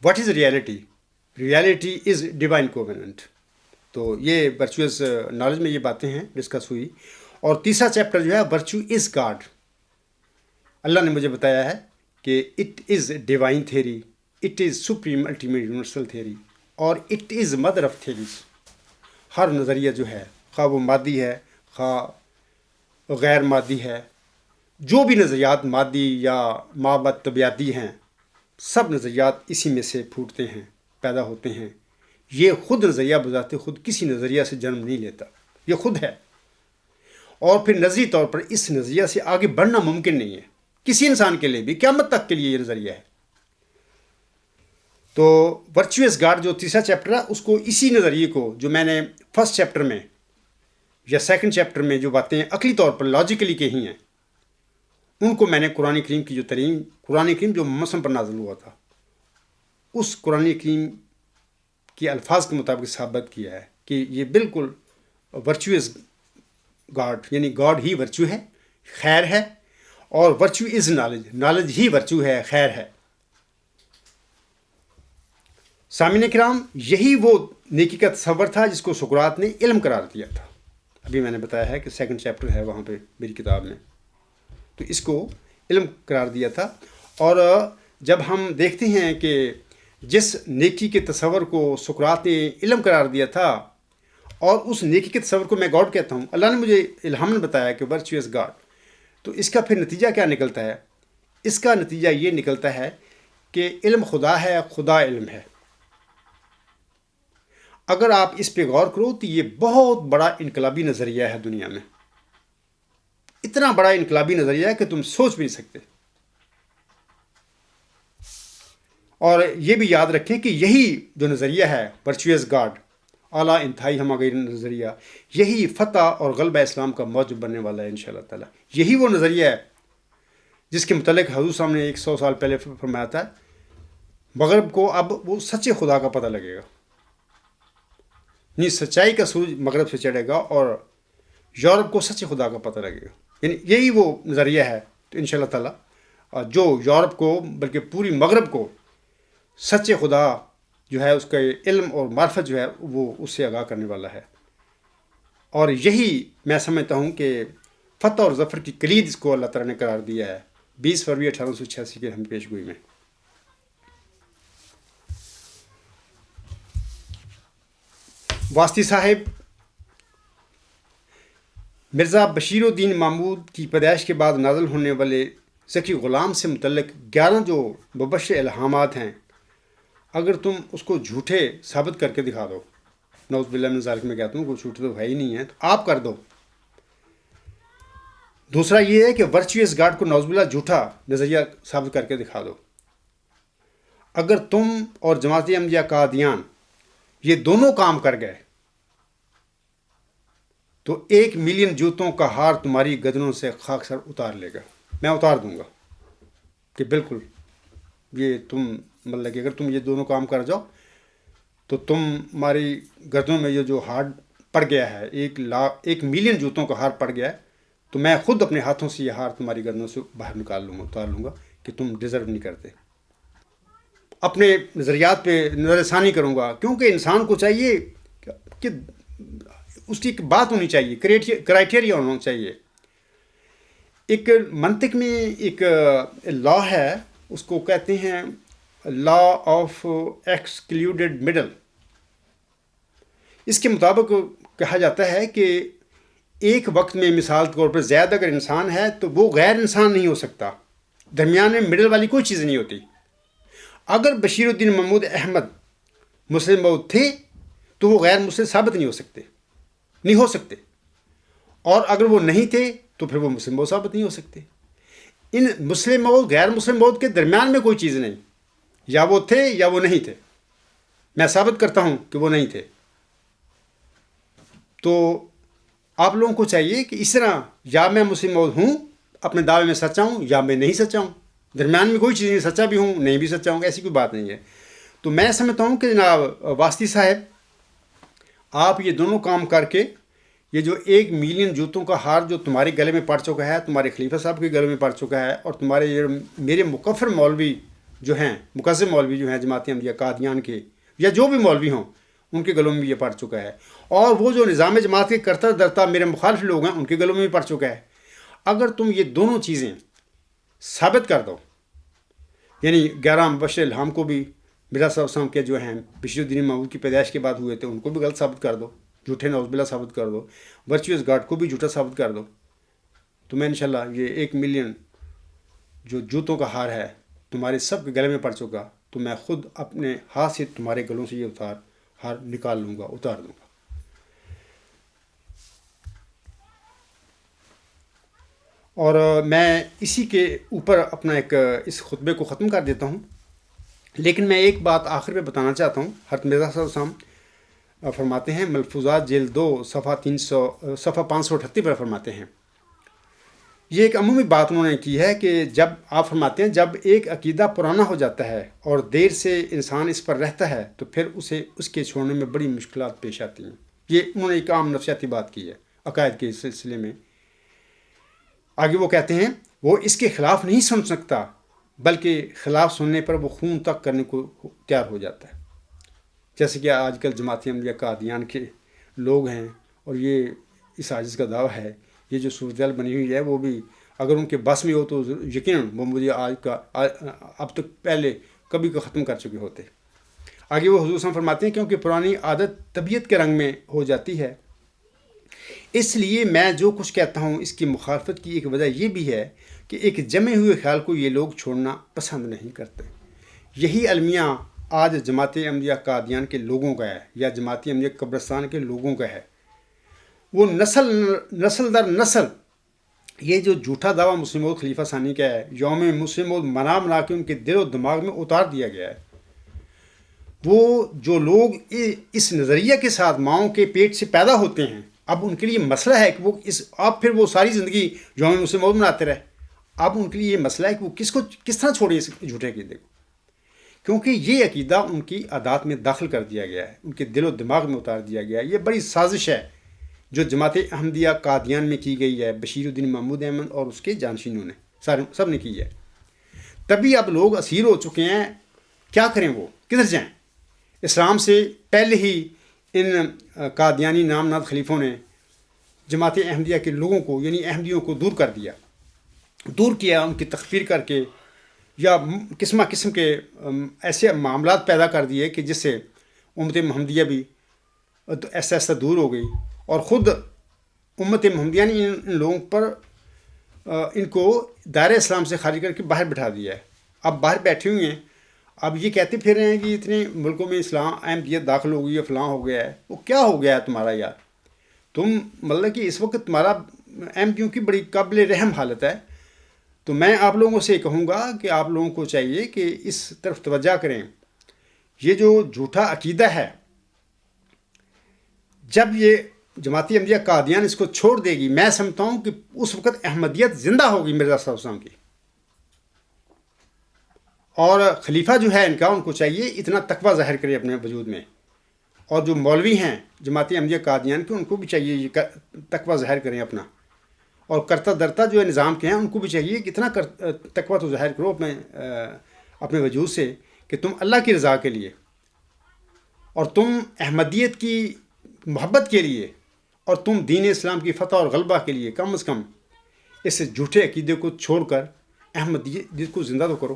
What is reality? Reality is divine covenant. تو یہ ورچوئس نالج میں یہ باتیں ہیں ڈسکس ہوئی. اور تیسرا چیپٹر جو ہے ورچو از گاڈ. اللہ نے مجھے بتایا ہے کہ it is divine theory, it is supreme ultimate universal theory, اور it is mother of theories. ہر نظریہ جو ہے، خواہ وہ مادی ہے خواہ غیر مادی ہے، جو بھی نظریات مادی یا مابعد طبیعتی ہیں، سب نظریات اسی میں سے پھوٹتے ہیں، پیدا ہوتے ہیں. یہ خود نظریہ بذات خود کسی نظریہ سے جنم نہیں لیتا، یہ خود ہے، اور پھر نظری طور پر اس نظریہ سے آگے بڑھنا ممکن نہیں ہے کسی انسان کے لیے بھی، قیامت تک کے لیے یہ نظریہ ہے۔ تو ورچوئس گاڈ جو تیسرا چیپٹر ہے، اس کو اسی نظریے کو جو میں نے فرسٹ چیپٹر میں یا سیکنڈ چیپٹر میں جو باتیں عقلی طور پر لاجیکلی کہی ہیں، ان کو میں نے قرآن کریم کی جو ترین قرآن کریم جو محمد پر نازل ہوا تھا، اس قرآن کریم کے الفاظ کے مطابق ثابت کیا ہے کہ یہ بالکل ورچوئس گاڈ، یعنی گاڈ ہی ورچو ہے، خیر ہے، اور virtue is knowledge, knowledge he virtue ہے، خیر ہے۔ سامعین کرام، یہی وہ نیکی کا تصور تھا جس کو سقراط نے علم قرار دیا تھا۔ ابھی میں نے بتایا ہے کہ سیکنڈ چیپٹر ہے وہاں پہ میری کتاب میں، تو اس کو علم قرار دیا تھا۔ اور جب ہم دیکھتے ہیں کہ جس نیکی کے تصور کو سقراط نے علم قرار دیا تھا، اور اس نیکی کے تصور کو میں گاڈ کہتا ہوں، اللہ نے مجھے الہاماً بتایا کہ ورچوئس گاڈ، تو اس کا پھر نتیجہ کیا نکلتا ہے؟ اس کا نتیجہ یہ نکلتا ہے کہ علم خدا ہے، خدا علم ہے۔ اگر آپ اس پہ غور کرو تو یہ بہت بڑا انقلابی نظریہ ہے دنیا میں، اتنا بڑا انقلابی نظریہ ہے کہ تم سوچ بھی نہیں سکتے۔ اور یہ بھی یاد رکھیں کہ یہی جو نظریہ ہے ورچوئس گاڈ، اعلیٰ انتہائی ہماغیر نظریہ، یہی فتح اور غلبہ اسلام کا موجب بننے والا ہے انشاءاللہ تعالیٰ۔ یہی وہ نظریہ ہے جس کے متعلق حضور صاحب نے 100 سال پہلے فرمایا تھا، مغرب کو اب وہ سچے خدا کا پتہ لگے گا، یعنی سچائی کا سورج مغرب سے چڑھے گا اور یورپ کو سچے خدا کا پتہ لگے گا، یعنی یہی وہ نظریہ ہے۔ تو انشاءاللہ تعالیٰ جو یورپ کو بلکہ پوری مغرب کو سچے خدا جو ہے اس کا علم اور معرفت جو ہے وہ اس سے آگاہ کرنے والا ہے۔ اور یہی میں سمجھتا ہوں کہ فتح اور ظفر کی کلید اس کو اللہ تعالیٰ نے قرار دیا ہے 20 فروری 1886 کے ہم پیش گوئی میں۔ واسطی صاحب مرزا بشیر الدین محمود کی پیدائش کے بعد نازل ہونے والے ذکی غلام سے متعلق 11 جو مبشر الہامات ہیں، اگر تم اس کو جھوٹے ثابت کر کے دکھا دو، نعوذ باللہ من ذالک میں کہتا ہوں کوئی جھوٹے تو ہے ہی نہیں ہے، تو آپ کر دو۔ دوسرا یہ ہے کہ ورچوئس گاڈ کو نعوذ باللہ جھوٹا نظریہ ثابت کر کے دکھا دو۔ اگر تم اور جماعت احمدیہ قادیان یہ دونوں کام کر گئے تو 1 ملین جوتوں کا ہار تمہاری گردنوں سے خاک سر اتار لے گا، میں اتار دوں گا کہ بالکل یہ تم مطلب کہ اگر تم یہ دونوں کام کر جاؤ تو تمہاری گردنوں میں یہ جو ہار پڑ گیا ہے، 1 ملین جوتوں کا ہار پڑ گیا ہے، تو میں خود اپنے ہاتھوں سے یہ ہار تمہاری گردنوں سے باہر نکال لوں گا، اتار لوں گا کہ تم ڈیزرو نہیں کرتے۔ اپنے نظریات پہ نظر ثانی کروں گا، کیونکہ انسان کو چاہیے کہ اس کی ایک بات ہونی چاہیے، کرائٹیریا ہونا چاہیے۔ ایک منطق میں ایک لا ہے، اس کو کہتے ہیں لا آف ایکسکلیوڈیڈ مڈل۔ اس کے مطابق کہا جاتا ہے کہ ایک وقت میں مثال طور پر زید اگر انسان ہے تو وہ غیر انسان نہیں ہو سکتا، درمیان میں مڈل والی کوئی چیز نہیں ہوتی۔ اگر بشیر الدین محمود احمد مسلم موعود تھے تو وہ غیر مسلم ثابت نہیں ہو سکتے، اور اگر وہ نہیں تھے تو پھر وہ مسلم موعود ثابت نہیں ہو سکتے۔ ان مسلم موعود غیر مسلم موعود کے درمیان میں کوئی چیز نہیں، یا وہ تھے یا وہ نہیں تھے۔ میں ثابت کرتا ہوں کہ وہ نہیں تھے۔ تو آپ لوگوں کو چاہیے کہ اس طرح یا میں مسلم موعود ہوں، اپنے دعوے میں سچا ہوں، یا میں نہیں سچا ہوں، درمیان میں کوئی چیز نہیں، سچا بھی ہوں نہیں بھی سچا ہوں، ایسی کوئی بات نہیں ہے۔ تو میں سمجھتا ہوں کہ جناب واسطی صاحب، آپ یہ دونوں کام کر کے یہ جو 1 ملین جوتوں کا ہار جو تمہارے گلے میں پڑ چکا ہے، تمہارے خلیفہ صاحب کے گلے میں پڑ چکا ہے، اور تمہارے میرے مکفر مولوی جو ہیں، مکذب مولوی جو ہیں جماعت احمدیہ قادیان کے، یا جو بھی مولوی ہوں، ان کے گلوں میں یہ پڑ چکا ہے، اور وہ جو نظام جماعت کے کرتا درتا میرے مخالف لوگ ہیں ان کے گلوں میں بھی پڑ چکا ہے۔ اگر تم یہ دونوں چیزیں ثابت کر دو، یعنی 11 مبشر الہام کو بھی مرزا صاحب کے جو ہیں بشیر الدین محمود کی پیدائش کے بعد ہوئے تھے ان کو بھی غلط ثابت کر دو، جھوٹے نعوذ باللہ ثابت کر دو، ورچوئس گاڈ کو بھی جھوٹا ثابت کر دو، تو میں انشاءاللہ یہ 1 ملین جو جوتوں کا ہار ہے تمہارے سب کے گلے میں پڑ چکا، تو میں خود اپنے ہاتھ سے تمہارے گلوں سے یہ ہار نکال لوں گا، اتار دوں گا۔ اور میں اسی کے اوپر اپنا اس خطبے کو ختم کر دیتا ہوں، لیکن میں ایک بات آخر میں بتانا چاہتا ہوں۔ حضرت مرزا صاحب السلام فرماتے ہیں، ملفوظات جلد 2 صفحہ 538 پر فرماتے ہیں، یہ ایک عمومی بات انہوں نے کی ہے کہ جب آپ فرماتے ہیں جب ایک عقیدہ پرانا ہو جاتا ہے اور دیر سے انسان اس پر رہتا ہے تو پھر اسے اس کے چھوڑنے میں بڑی مشکلات پیش آتی ہیں۔ یہ انہوں نے ایک عام نفسیاتی بات کی ہے عقائد کے سلسلے میں۔ آگے وہ کہتے ہیں وہ اس کے خلاف نہیں سن سکتا، بلکہ خلاف سننے پر وہ خون تک کرنے کو تیار ہو جاتا ہے، جیسے کہ آج کل جماعت احمدیہ قادیان کے لوگ ہیں، اور یہ اس عاجز کا دعویٰ ہے۔ یہ جو صورتحال بنی ہوئی ہے وہ بھی اگر ان کے بس میں ہو تو یقیناً وہ مجھے اب تک پہلے کبھی کو ختم کر چکے ہوتے۔ آگے وہ حضور صلی اللہ علیہ وسلم فرماتے ہیں کیونکہ پرانی عادت طبیعت کے رنگ میں ہو جاتی ہے، اس لیے میں جو کچھ کہتا ہوں اس کی مخالفت کی ایک وجہ یہ بھی ہے کہ ایک جمے ہوئے خیال کو یہ لوگ چھوڑنا پسند نہیں کرتے۔ یہی المیہ آج جماعت احمدیہ قادیان کے لوگوں کا ہے یا جماعت احمدیہ قبرستان کے لوگوں کا ہے۔ وہ نسل در نسل یہ جو جھوٹا دعویٰ مسلم موعود خلیفہ ثانی کا ہے، یوم مسلم موعود منا کے ان کے دل و دماغ میں اتار دیا گیا ہے۔ وہ جو لوگ اس نظریہ کے ساتھ ماؤں کے پیٹ سے پیدا ہوتے ہیں، اب ان کے لیے مسئلہ ہے کہ وہ اب پھر وہ ساری زندگی یوم مسلم موعود مناتے رہے۔ اب ان کے لیے یہ مسئلہ ہے کہ وہ کس طرح چھوڑے اس جھوٹے عقیدے کو، کیونکہ یہ عقیدہ ان کی عادات میں داخل کر دیا گیا ہے، ان کے دل و دماغ میں اتار دیا گیا ہے۔ یہ بڑی سازش ہے جو جماعت احمدیہ قادیان میں کی گئی ہے، بشیر الدین محمود احمد اور اس کے جانشینوں نے سب نے کی ہے۔ تبھی اب لوگ اسیر ہو چکے ہیں، کیا کریں، وہ کدھر جائیں؟ اسلام سے پہلے ہی ان قادیانی نام نہاد خلیفوں نے جماعت احمدیہ کے لوگوں کو یعنی احمدیوں کو دور کیا ان کی تکفیر کر کے، یا قسم کے ایسے معاملات پیدا کر دیے کہ جس سے امت محمدیہ بھی ایسا ایسا دور ہو گئی، اور خود امت محمدیہ نے ان لوگوں پر ان کو دائرہ اسلام سے خارج کر کے باہر بٹھا دیا ہے۔ اب باہر بیٹھے ہوئے ہیں، اب یہ کہتے پھر رہے ہیں کہ اتنے ملکوں میں اسلام احمدیت داخل ہو گئی ہے، فلاں ہو گیا ہے۔ وہ کیا ہو گیا ہے تمہارا یار؟ تم مطلب کہ اس وقت تمہارا احمدیوں کی بڑی قابل رحم حالت ہے۔ تو میں آپ لوگوں سے کہوں گا کہ آپ لوگوں کو چاہیے کہ اس طرف توجہ کریں۔ یہ جو جھوٹا عقیدہ ہے، جب یہ جماعت احمدیہ قادیان اس کو چھوڑ دے گی، میں سمجھتا ہوں کہ اس وقت احمدیت زندہ ہوگی مرزا صاحب السلام کی۔ اور خلیفہ جو ہے ان کا، ان کو چاہیے اتنا تقویٰ ظاہر کرے اپنے وجود میں، اور جو مولوی ہیں جماعت احمدیہ قادیان کے، ان کو بھی چاہیے یہ تقویٰ ظاہر کریں اپنا، اور کرتا درتا جو نظام کے ہیں ان کو بھی چاہیے کہ اتنا تقویٰ تو ظاہر کرو اپنے وجود سے کہ تم اللہ کی رضا کے لیے اور تم احمدیت کی محبت کے لیے اور تم دین اسلام کی فتح اور غلبہ کے لیے کم از کم اس جھوٹے عقیدے کو چھوڑ کر احمدیت کو زندہ تو کرو،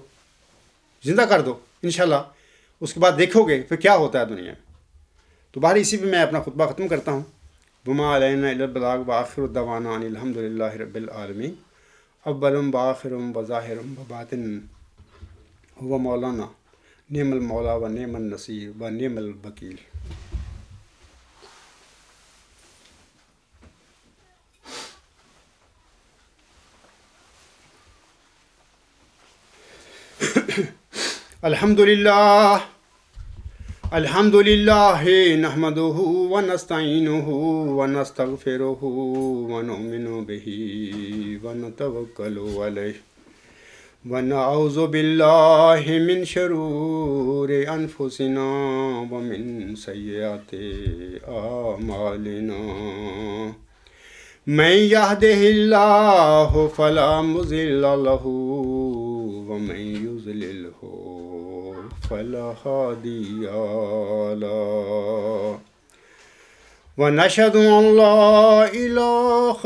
زندہ کر دو انشاءاللہ۔ اس کے بعد دیکھو گے پھر کیا ہوتا ہے دنیا میں۔ تو بہر اسی پہ میں اپنا خطبہ ختم کرتا ہوں۔ وما علینا الا البلاغ وآخر دعوانا ان الحمد للہ رب العالمین۔ اولم وآخرم وظاہرم وباطن هو مولانا نعم المولا و نعم النصیر و نعم الوکیل۔ الحمد للہ نحمده ونستعینه ونستغفره ونؤمن به ونتوکل علیہ ونعوذ باللہ من شرور انفسنا ومن سیئات اعمالنا، من يهده الله فلا مضل له ومن يضلله فلا هادي له، ونشهد أن لا إله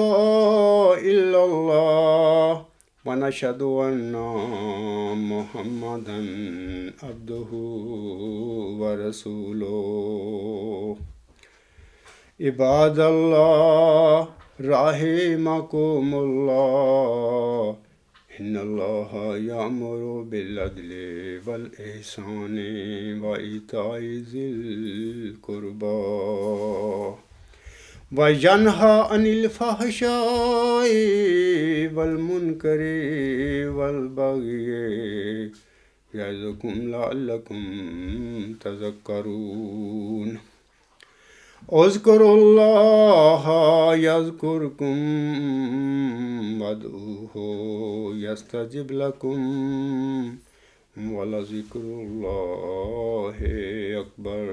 إلا الله ونشهد أن محمدا عبده ورسوله۔ عباد اللہ رحمكم اللہ، إن الله يأمر بالعدل والإحسان وإيتاء ذي القربى وينهى عن الفحشاء والمنكر والبغي يعظكم لعلكم تذكرون اذكروا الله يذكركم وادعوه يستجب لكم ولذكر الله أكبر